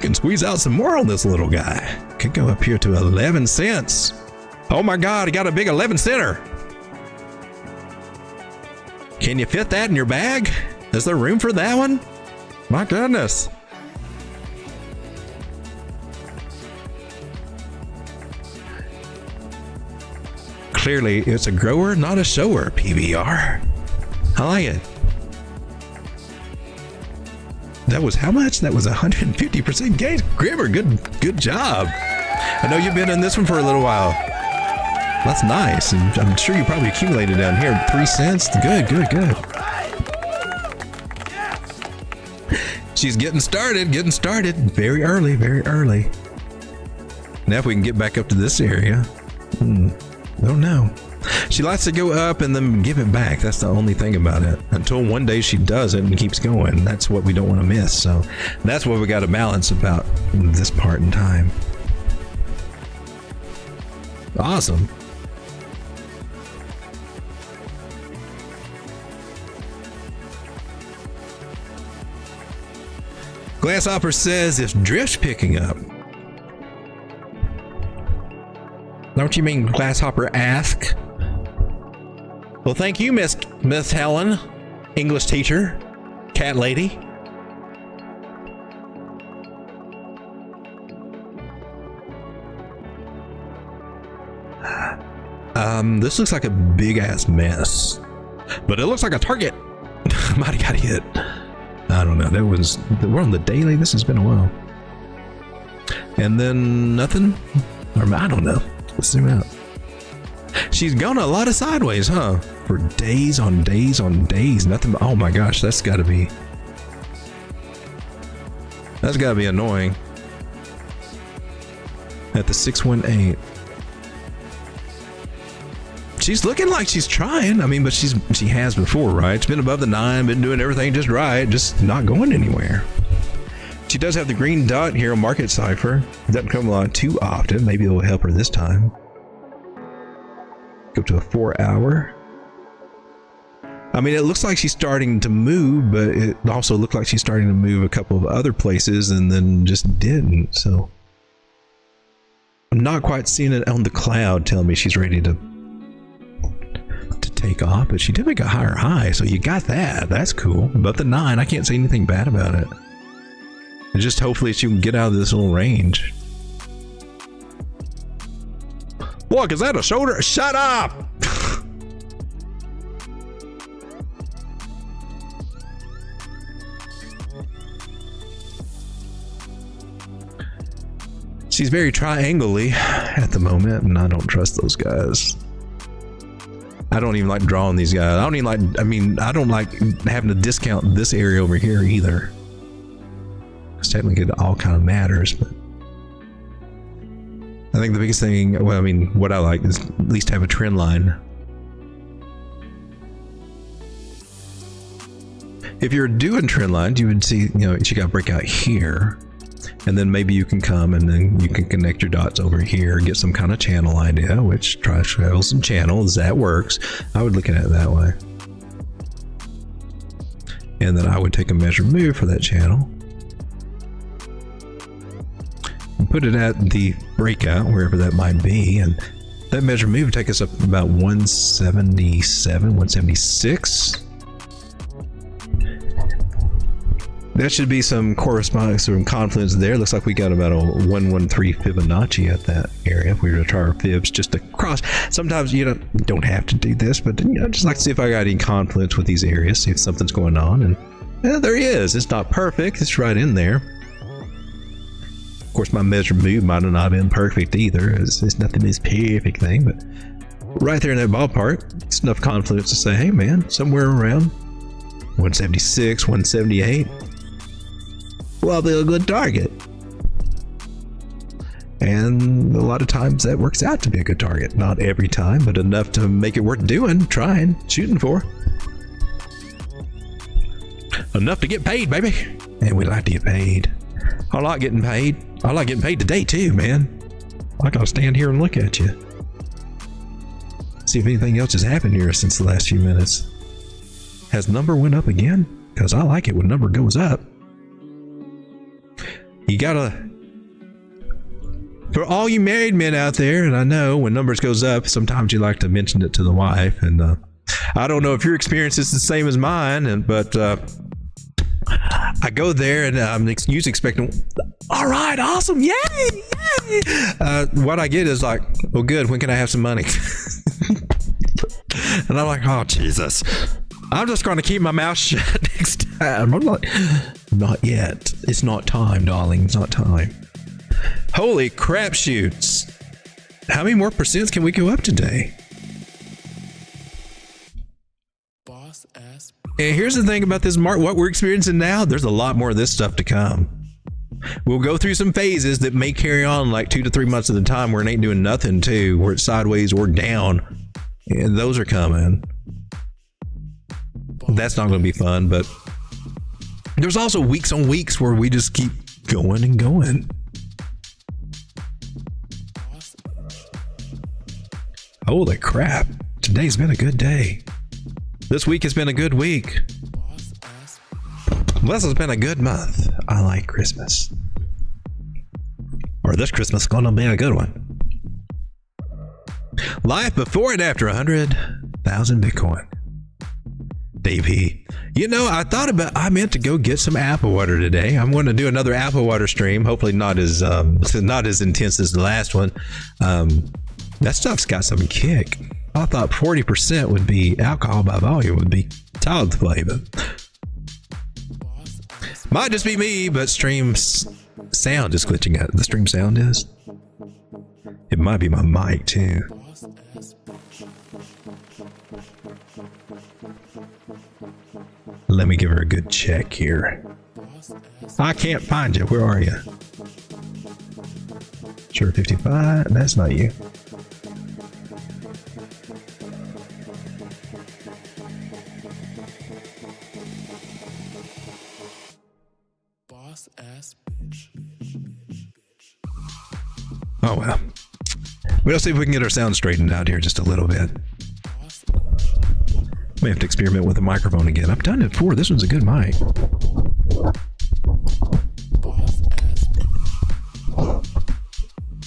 can squeeze out some more on this little guy. Could go up here to 11 cents. Oh my God, he got a big 11 center. Can you fit that in your bag? Is there room for that one? My goodness. Clearly, it's a grower, not a shower, PBR. I like it. That was how much? That was 150% gain. Grimmer, good job. I know you've been in this one for a little while. That's nice. And I'm sure you probably accumulated down here 3 cents. Good. She's getting started. Very early. Now if we can get back up to this area. Don't know. She likes to go up and then give it back. That's the only thing about it. Until one day she does it and keeps going. That's what we don't want to miss. So that's what we got to balance about this part in time. Awesome. Glasshopper says it's drift picking up. Don't you mean Glasshopper ask? Well, thank you, Miss Helen, English teacher, cat lady. This looks like a big ass mess, but it looks like a target. Might have got hit. I don't know. We're on the daily. This has been a while. And then nothing. Or I don't know. Let's zoom out. She's gone a lot of sideways, huh? For days on days on days. Nothing. Oh my gosh, that's got to be annoying. at the 618. She's looking like she's trying. I mean, but she has before, right? It's been above the 9, been doing everything just right, just not going anywhere. She does have the green dot here on Market Cipher. It doesn't come along too often. Maybe it will help her this time. Go to a 4-hour. I mean, it looks like she's starting to move, but it also looked like she's starting to move a couple of other places and then just didn't. So I'm not quite seeing it on the cloud tell me she's ready to take off, but she did make a higher high, so you got that. That's cool. Above the 9, I can't say anything bad about it. And just hopefully she can get out of this little range. Look, is that a shoulder? Shut up! She's very triangle-y at the moment, and I don't trust those guys. I don't even like drawing these guys. I don't even like, I mean, I don't like having to discount this area over here either. Because technically it all kind of matters, but I think the biggest thing, well, I mean, what I like is at least have a trend line. If you're doing trend lines, you would see, you know, you got to break out here. And then maybe you can come and then you can connect your dots over here, get some kind of channel idea, which travels and channels, that works. I would look at it that way. And then I would take a measure move for that channel. And put it at the breakout, wherever that might be. And that measure move would take us up about 177, 176. That should be some correspondence or confluence there. Looks like we got about a 113 Fibonacci at that area. If we were to try our fibs just across. Sometimes you don't have to do this, but you know, just like to see if I got any confluence with these areas, see if something's going on. And yeah, there he is. It's not perfect. It's right in there. Of course, my measure move might have not been perfect either. It's nothing is perfect thing, but right there in that ballpark, it's enough confluence to say, hey man, somewhere around 176, 178. Well, be a good target. And a lot of times that works out to be a good target. Not every time, but enough to make it worth doing, trying, shooting for. Enough to get paid, baby. And we like to get paid. I like getting paid. I like getting paid today too, man. I gotta stand here and look at you. See if anything else has happened here since the last few minutes. Has number went up again? Because I like it when number goes up. You gotta, for all you married men out there, and I know when numbers goes up, sometimes you like to mention it to the wife, and I don't know if your experience is the same as mine, but I go there and I'm usually expecting, all right, awesome, yay, yay. What I get is like, well, good, when can I have some money? And I'm like, oh, Jesus. I'm just going to keep my mouth shut next time. I'm like, not yet. It's not time, darling. It's not time. Holy crap shoots. How many more percents can we go up today? Boss ass. And here's the thing about this market, what we're experiencing now, there's a lot more of this stuff to come. We'll go through some phases that may carry on like 2 to 3 months at a time where it ain't doing nothing too, where it's sideways or down. And those are coming. That's not going to be fun, but there's also weeks on weeks where we just keep going and going. Holy crap. Today's been a good day. This week has been a good week. This has been a good month. I like Christmas. Or this Christmas is going to be a good one. Life before and after 100,000 Bitcoin. Dave He. You know, I meant to go get some apple water today. I'm going to do another apple water stream. Hopefully not as intense as the last one. That stuff's got some kick. I thought 40% would be alcohol by volume would be child's play, but might just be me, but stream sound is glitching out. The stream sound is. It might be my mic too. Let me give her a good check here. I can't find you. Where are you? Sure 55. That's not you. Oh well. We'll see if we can get our sound straightened out here just a little bit. May have to experiment with the microphone again. I've done it before. This one's a good mic.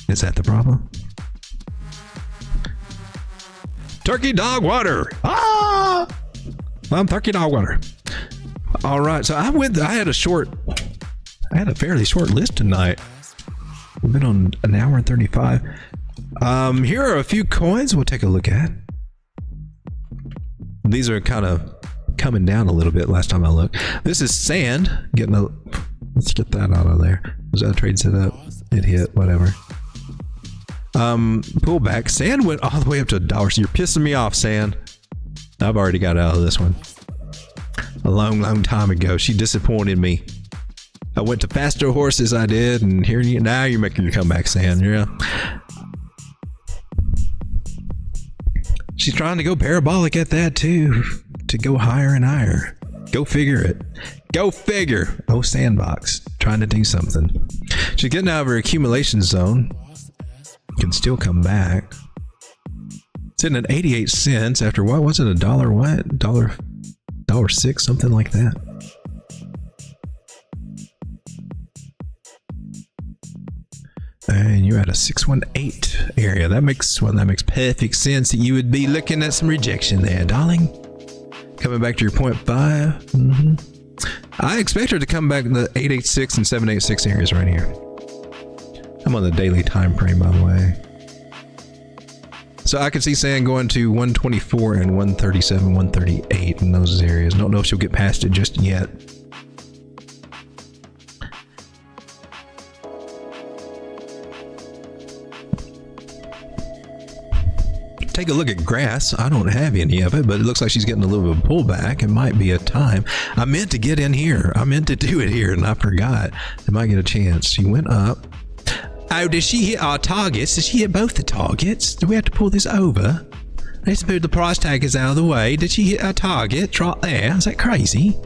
Is that the problem? Turkey dog water. Ah! I'm turkey dog water. All right. So I had a fairly short list tonight. We've been on an hour and 35. Here are a few coins we'll take a look at. These are kind of coming down a little bit last time I looked. This is sand. Let's get that out of there. Was that a trade setup? It hit, whatever. Pullback. Sand went all the way up to $1. So you're pissing me off, Sand. I've already got out of this one. A long time ago. She disappointed me. I went to faster horses, I did, and now you're making your comeback, Sand. Yeah. She's trying to go parabolic at that too, to go higher and higher. Go figure it. Go figure. Oh, Sandbox, trying to do something. She's getting out of her accumulation zone. Can still come back. Sitting at 88 cents after what was it? $1 what? $1.06, something like that. And you're at a 618 area. That makes perfect sense that you would be looking at some rejection there, darling. Coming back to your 0.5. I expect her to come back in the 886 and 786 areas right here. I'm on the daily time frame, by the way. So I can see sand going to 124 and 137, 138 in those areas. Don't know if she'll get past it just yet. Take a look at grass. I don't have any of it, but it looks like she's getting a little bit of pullback. It might be a time. I meant to get in here. I meant to do it here, and I forgot. I might get a chance. She went up. Oh, did she hit our targets? Did she hit both the targets? Do we have to pull this over? Let's move the price tag is out of the way. Did she hit our target right there? Is that crazy?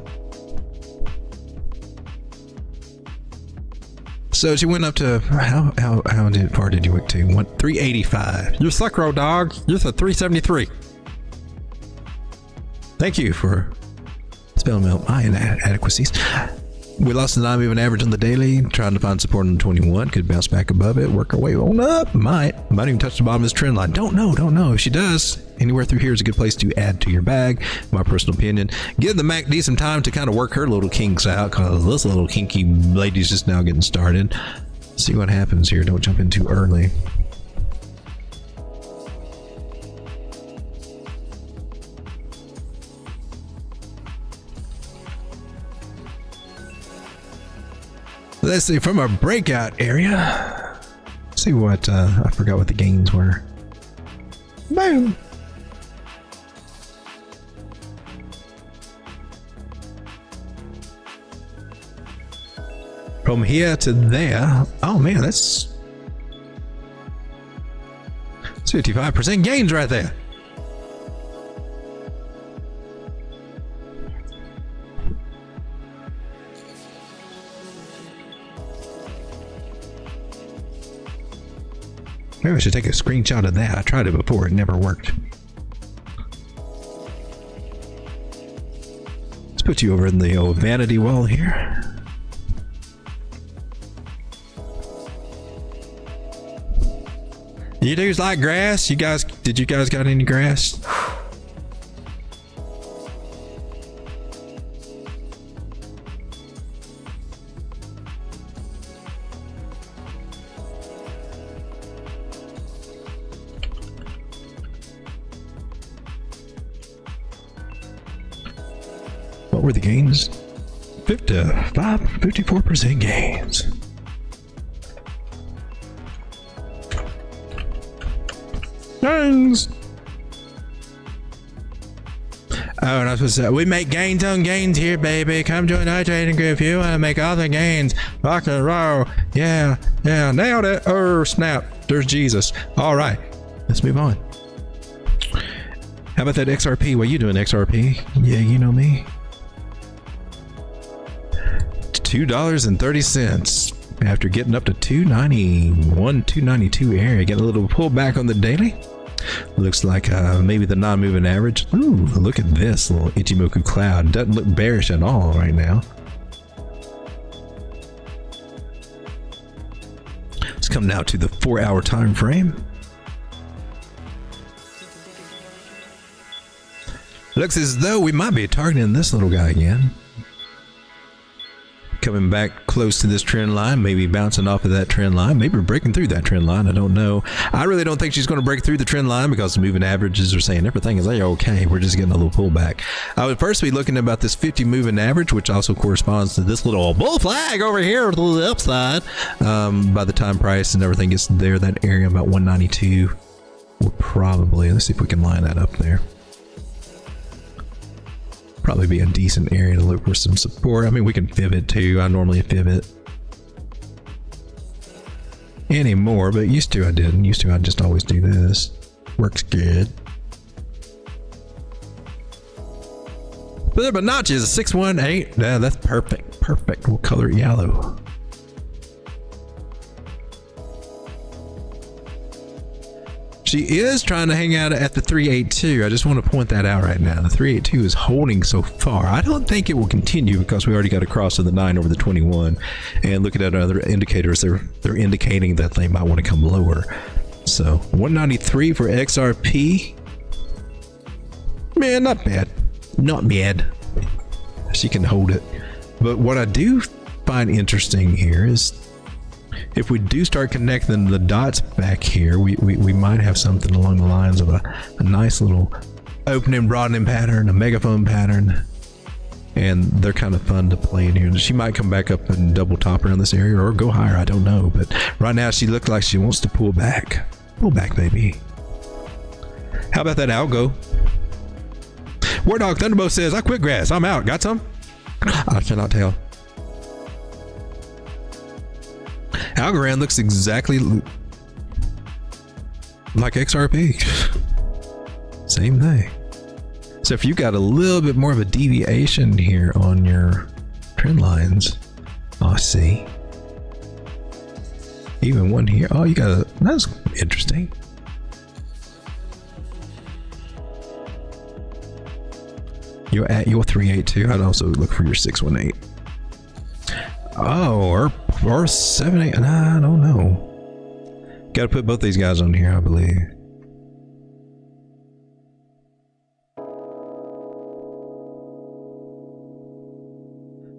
So she went up to how far did you went to? 385. You're suckro, dog. You're a 373. Thank you for spelling out my inadequacies. We lost the 9-moving average on the daily, trying to find support on the 21. Could bounce back above it, work our way on up. Might even touch the bottom of this trend line. Don't know. If she does, anywhere through here is a good place to add to your bag, my personal opinion. Give the MACD some time to kind of work her little kinks out, because this little kinky lady's just now getting started. See what happens here. Don't jump in too early. Let's see, from our breakout area, let's see what, I forgot what the gains were. Boom. From here to there, oh man, that's 55% gains right there. Maybe I should take a screenshot of that. I tried it before, it never worked. Let's put you over in the old vanity wall here. You dudes like grass? Did you guys got any grass? What were the gains? 54% gains. Gains. Oh, and I was supposed to say, we make gains on gains here, baby. Come join our trading group if you want to make all the gains. Rock and roll. Yeah. Yeah, nailed it. Oh, snap. There's Jesus. All right. Let's move on. How about that XRP? What are you doing, XRP? Yeah, you know me. $2.30 after getting up to 291, 292 area. Get a little pullback on the daily. Looks like maybe the non-moving average. Ooh, look at this little Ichimoku cloud. Doesn't look bearish at all right now. Let's come now to the 4-hour time frame. Looks as though we might be targeting this little guy again. Coming back close to this trend line, maybe bouncing off of that trend line, maybe breaking through that trend line. I don't know. I really don't think she's going to break through the trend line because the moving averages are saying everything is okay. We're just getting a little pullback. I would first be looking about this 50 moving average, which also corresponds to this little bull flag over here to the upside. By the time price and everything gets there, that area about 192 will probably, let's see if we can line that up there. Probably be a decent area to look for some support. I mean, we can fib it too. I normally fib it anymore, but used to I didn't. Used to I just always do this. Works good. But notches 618. Yeah, that's perfect. Perfect. We'll color it yellow. She is trying to hang out at the 382. I just want to point that out right now. The 382 is holding so far. I don't think it will continue because we already got across to the 9 over the 21. And looking at other indicators, they're indicating that they might want to come lower. So 193 for XRP. Man, not bad. Not bad. She can hold it. But what I do find interesting here is if we do start connecting the dots back here, we might have something along the lines of a nice little opening, broadening pattern, a megaphone pattern. And they're kind of fun to play in here. She might come back up and double top around this area or go higher. I don't know. But right now she looks like she wants to pull back. Pull back, baby. How about that algo? War Dog Thunderbolt says, I quit grass. I'm out. Got some? I cannot tell. Algorand looks exactly like XRP. Same thing. So if you've got a little bit more of a deviation here on your trend lines, I see. Even one here. Oh, you got a, that's interesting. You're at your 382. I'd also look for your 618. Oh, or 78. Nah, I don't know. Got to put both these guys on here, I believe.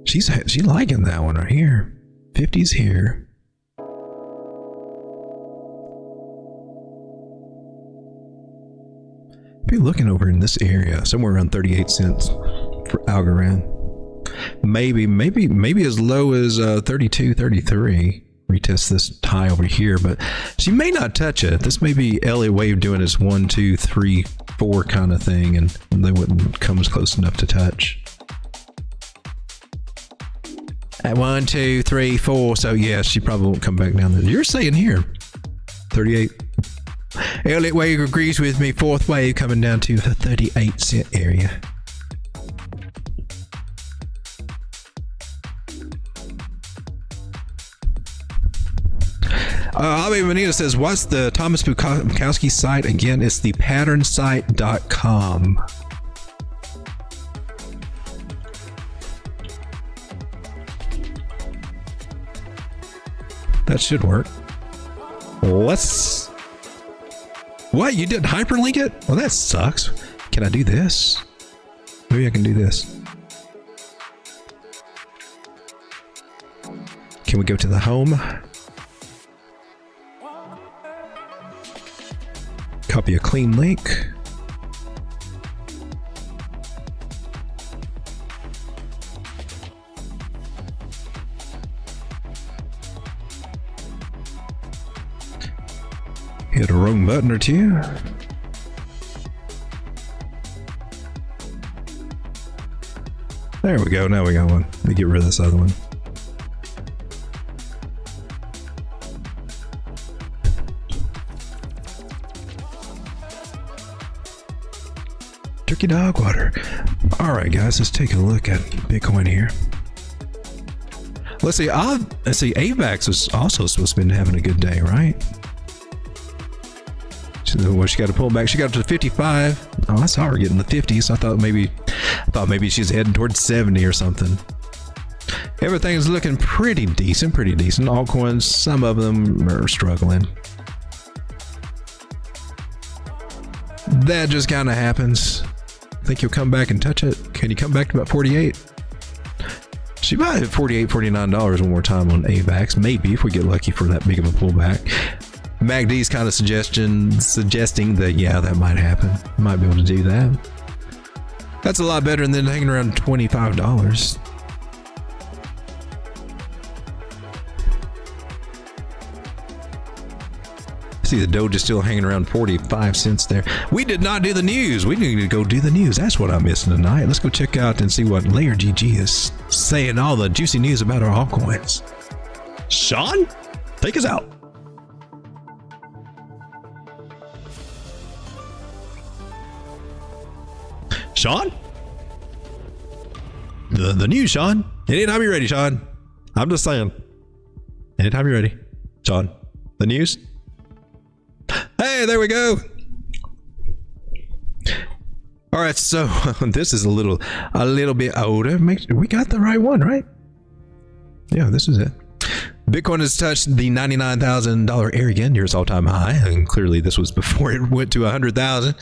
She's liking that one right here. 50's here. Be looking over in this area, somewhere around 38 cents for Algorand. Maybe as low as 32, 33. Retest this high over here, but she may not touch it. This may be LA Wave doing its 1, 2, 3, 4 kind of thing, and they wouldn't come as close enough to touch. At 1, 2, 3, 4. So yeah, she probably won't come back down there. You're saying here 38. Elliott Wave agrees with me. Fourth wave coming down to the 38 cent area. Abby Bonita says, what's the Thomas Bukowski site again? It's the patternsite.com. That should work. Let's... What? You didn't hyperlink it? Well, that sucks. Can I do this? Maybe I can do this. Can we go to the home? Copy a clean link. Hit a wrong button or two. There we go. Now we got one. Let me get rid of this other one. Turkey dog water. All right, guys, let's take a look at Bitcoin here. Let's see. AVAX was also supposed to be having a good day, right? Well, she got to pull back. She got up to 55. Oh, I saw her getting the 50s. I thought maybe she's heading towards 70 or something. Everything's looking pretty decent. Altcoins, some of them are struggling. That just kind of happens. Think you'll come back and touch it? Can you come back to about 48? She might hit $48, $49 one more time on AVAX. Maybe if we get lucky for that big of a pullback. MACD's kind of suggesting that, yeah, that might happen. Might be able to do that. That's a lot better than hanging around $25. See, the Doge is still hanging around 45 cents there. We did not do the news. We need to go do the news. That's what I'm missing tonight. Let's go check out and see what Layer GG is saying, all the juicy news about our altcoins. Sean, take us out. Sean? The news, Sean. Anytime you're ready, Sean. I'm just saying. Anytime you're ready. Sean, the news. Hey, there we go. All right, so this is a little bit older. We got the right one, right? Yeah, this is it. Bitcoin has touched the $99,000 area again, near its all-time high, and clearly this was before it went to 100,000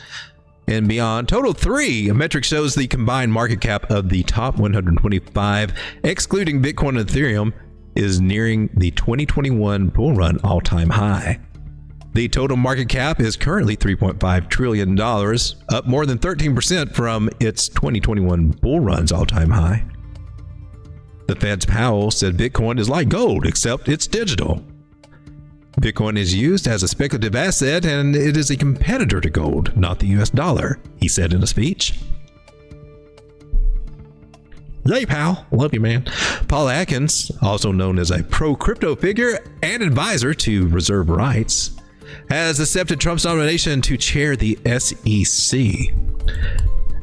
and beyond. Total 3. A metric shows the combined market cap of the top 125, excluding Bitcoin and Ethereum, is nearing the 2021 bull run all-time high. The total market cap is currently $3.5 trillion, up more than 13% from its 2021 bull run's all-time high. The Fed's Powell said Bitcoin is like gold, except it's digital. Bitcoin is used as a speculative asset, and it is a competitor to gold, not the US dollar, he said in a speech. Yay, pal. Love you, man. Paul Atkins, also known as a pro-crypto figure and advisor to reserve rights, has accepted Trump's nomination to chair the SEC.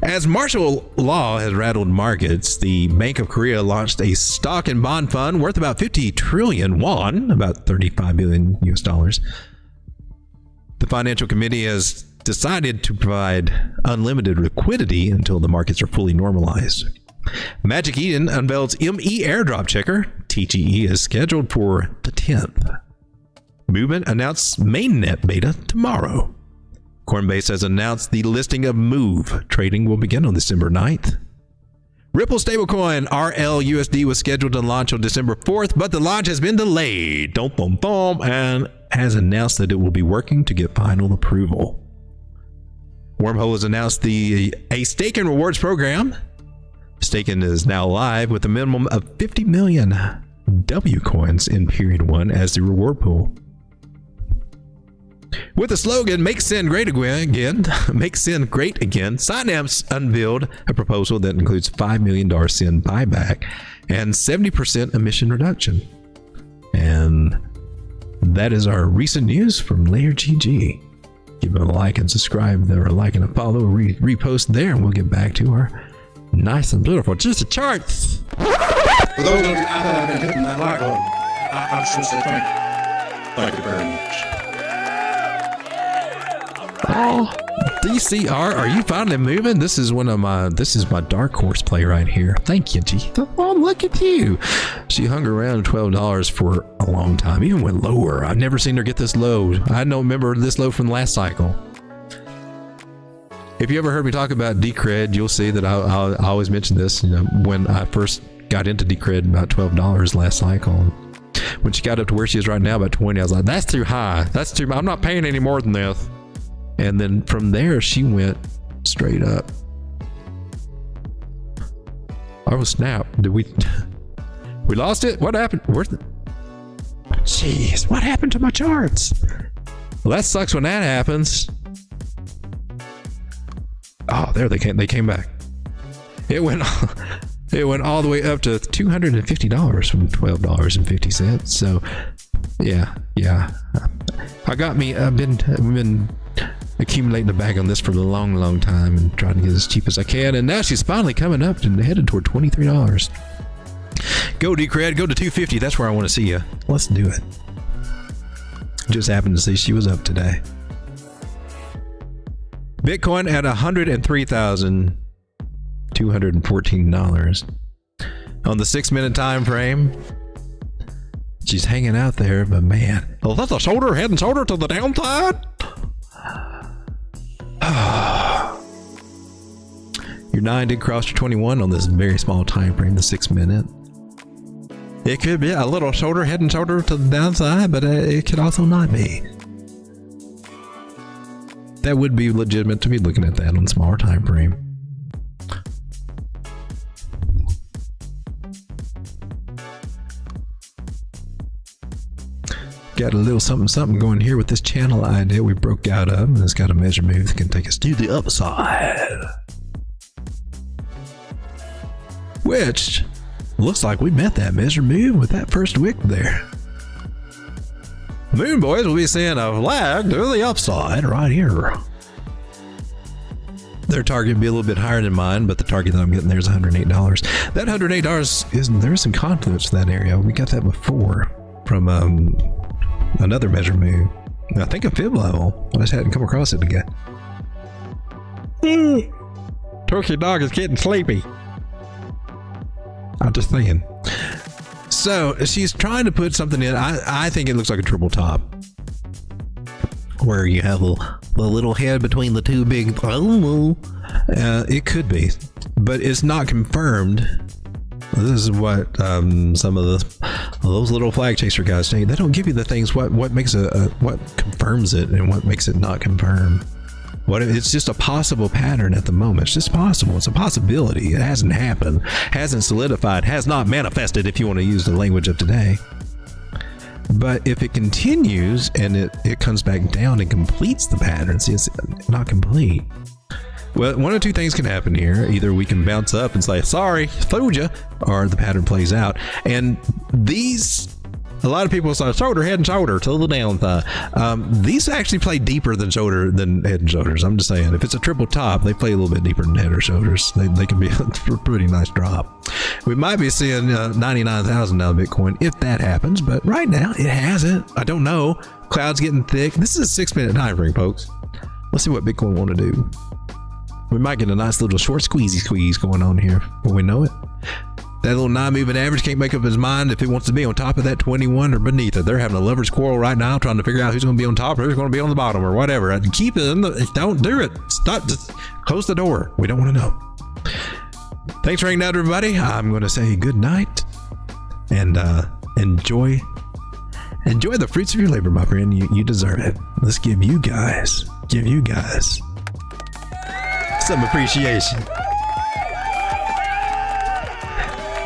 As martial law has rattled markets, the Bank of Korea launched a stock and bond fund worth about 50 trillion won, about $35 billion US dollars. The financial committee has decided to provide unlimited liquidity until the markets are fully normalized. Magic Eden unveils ME airdrop checker. TGE is scheduled for the 10th. Movement announced mainnet beta tomorrow. Coinbase has announced the listing of Move. Trading will begin on December 9th. Ripple stablecoin RLUSD was scheduled to launch on December 4th, but the launch has been delayed. And has announced that it will be working to get final approval. Wormhole has announced a stake and rewards program. Staking is now live with a minimum of 50 million W coins in period 1 as the reward pool. With the slogan "Make Sin Great Again," Make Sin Great Again, Synapse unveiled a proposal that includes $5 million sin buyback and 70% emission reduction. And that is our recent news from Layer GG. Give it a like and subscribe there, or like and a follow, repost there, and we'll get back to our nice and beautiful just the charts. For those of you out there that have been hitting that like button, I just want to say thank you very much. Oh, DCR, are you finally moving? This is my dark horse play right here. Thank you, G. Oh, look at you. She hung around $12 for a long time, even went lower. I've never seen her get this low. I don't remember this low from the last cycle. If you ever heard me talk about Decred, you'll see that I always mention this. You know, when I first got into Decred, about $12 last cycle. When she got up to where she is right now, about 20, I was like, that's too high. I'm not paying any more than this. And then from there, she went straight up. Oh, snap. Did we lost it? What happened? Jeez, what happened to my charts? Well, that sucks when that happens. Oh, there they came back. It went all the way up to $250 from $12.50. So, yeah. I've been accumulating the bag on this for a long time and trying to get as cheap as I can. And now she's finally coming up and headed toward $23. Go Decred, go to 250. That's where I want to see you. Let's do it. Just happened to see she was up today. Bitcoin at $103,214 on the 6-minute time frame. She's hanging out there, but man, oh, that's a shoulder, head and shoulder to the downside. Your 9 did cross your 21 on this very small time frame, the 6-minute. It could be a little shoulder, head and shoulder to the downside, but it could also not be. That would be legitimate to be looking at that on a smaller time frame. Got a little something going here with this channel idea we broke out of, and it's got a measure move that can take us to the upside. Which looks like we met that measure move with that first wick there. Moon Boys will be seeing a flag to the upside right here. Their target will be a little bit higher than mine, but the target that I'm getting there is $108. That $108 there's some confidence in that area. We got that before from another measure move. I think a fib level. I just hadn't come across it again. Turkey dog is getting sleepy. I'm just saying. So she's trying to put something in. I think it looks like a triple top, where you have the little head between the two big. It could be, but it's not confirmed. This is what some of those little flag chaser guys say. They don't give you the things what makes what confirms it and what makes it not confirmed. It's just a possible pattern at the moment. It's just possible. It's a possibility. It hasn't happened, hasn't solidified, has not manifested, if you want to use the language of today. But if it continues and it comes back down and completes the pattern, see, it's not complete. Well, one of two things can happen here. Either we can bounce up and say, sorry, fooled you, or the pattern plays out. And a lot of people say shoulder, head and shoulder to the downside. These actually play deeper than head and shoulders. I'm just saying, if it's a triple top, they play a little bit deeper than head or shoulders. They can be a pretty nice drop. We might be seeing 99,000 now Bitcoin if that happens, but right now it hasn't. I don't know. Cloud's getting thick. This is a 6-minute time frame, folks. Let's see what Bitcoin want to do. We might get a nice little short squeeze going on here before we know it. That little 9-moving average can't make up his mind if it wants to be on top of that 21 or beneath it. They're having a lover's quarrel right now, trying to figure out who's going to be on top or who's going to be on the bottom or whatever. And keep it don't do it. Stop. Just close the door. We don't want to know. Thanks for hanging out, everybody. I'm going to say good night and enjoy the fruits of your labor, my friend. You deserve it. Let's give you guys some appreciation.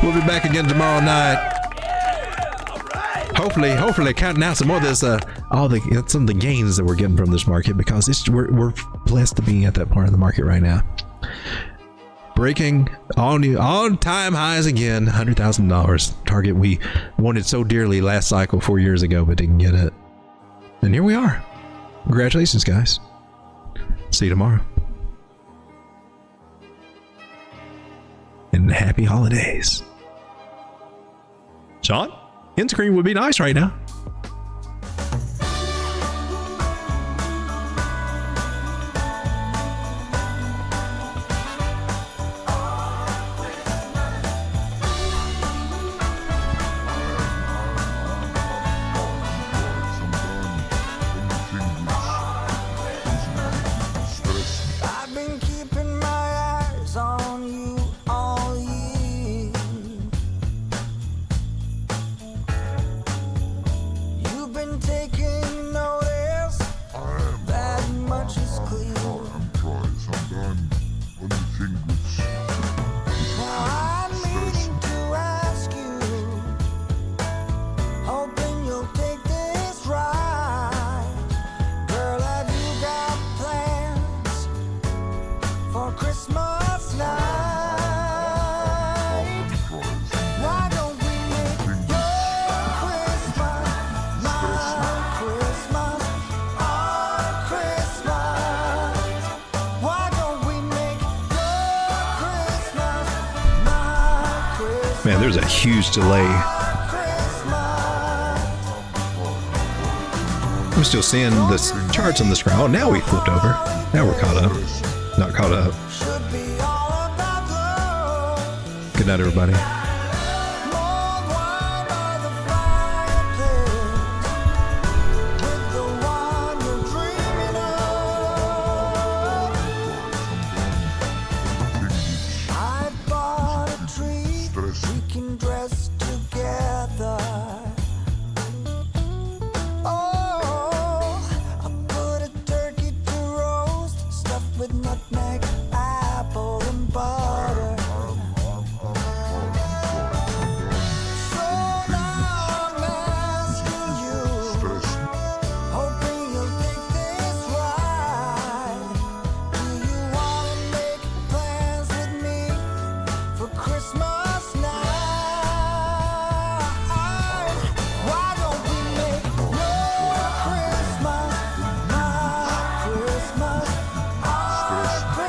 We'll be back again tomorrow night. Hopefully counting out some more of this, some of the gains that we're getting from this market, because we're blessed to be at that part of the market right now. Breaking all-time highs again, $100,000 target we wanted so dearly last cycle 4 years ago, but didn't get it. And here we are. Congratulations, guys. See you tomorrow. And happy holidays. Sean, end screen would be nice right now. I've been keeping my eyes on you all year. Man, there's a huge delay. I'm still seeing the charts on the screen. Oh, now we flipped over. Now we're caught up. Not caught up. Good night, everybody.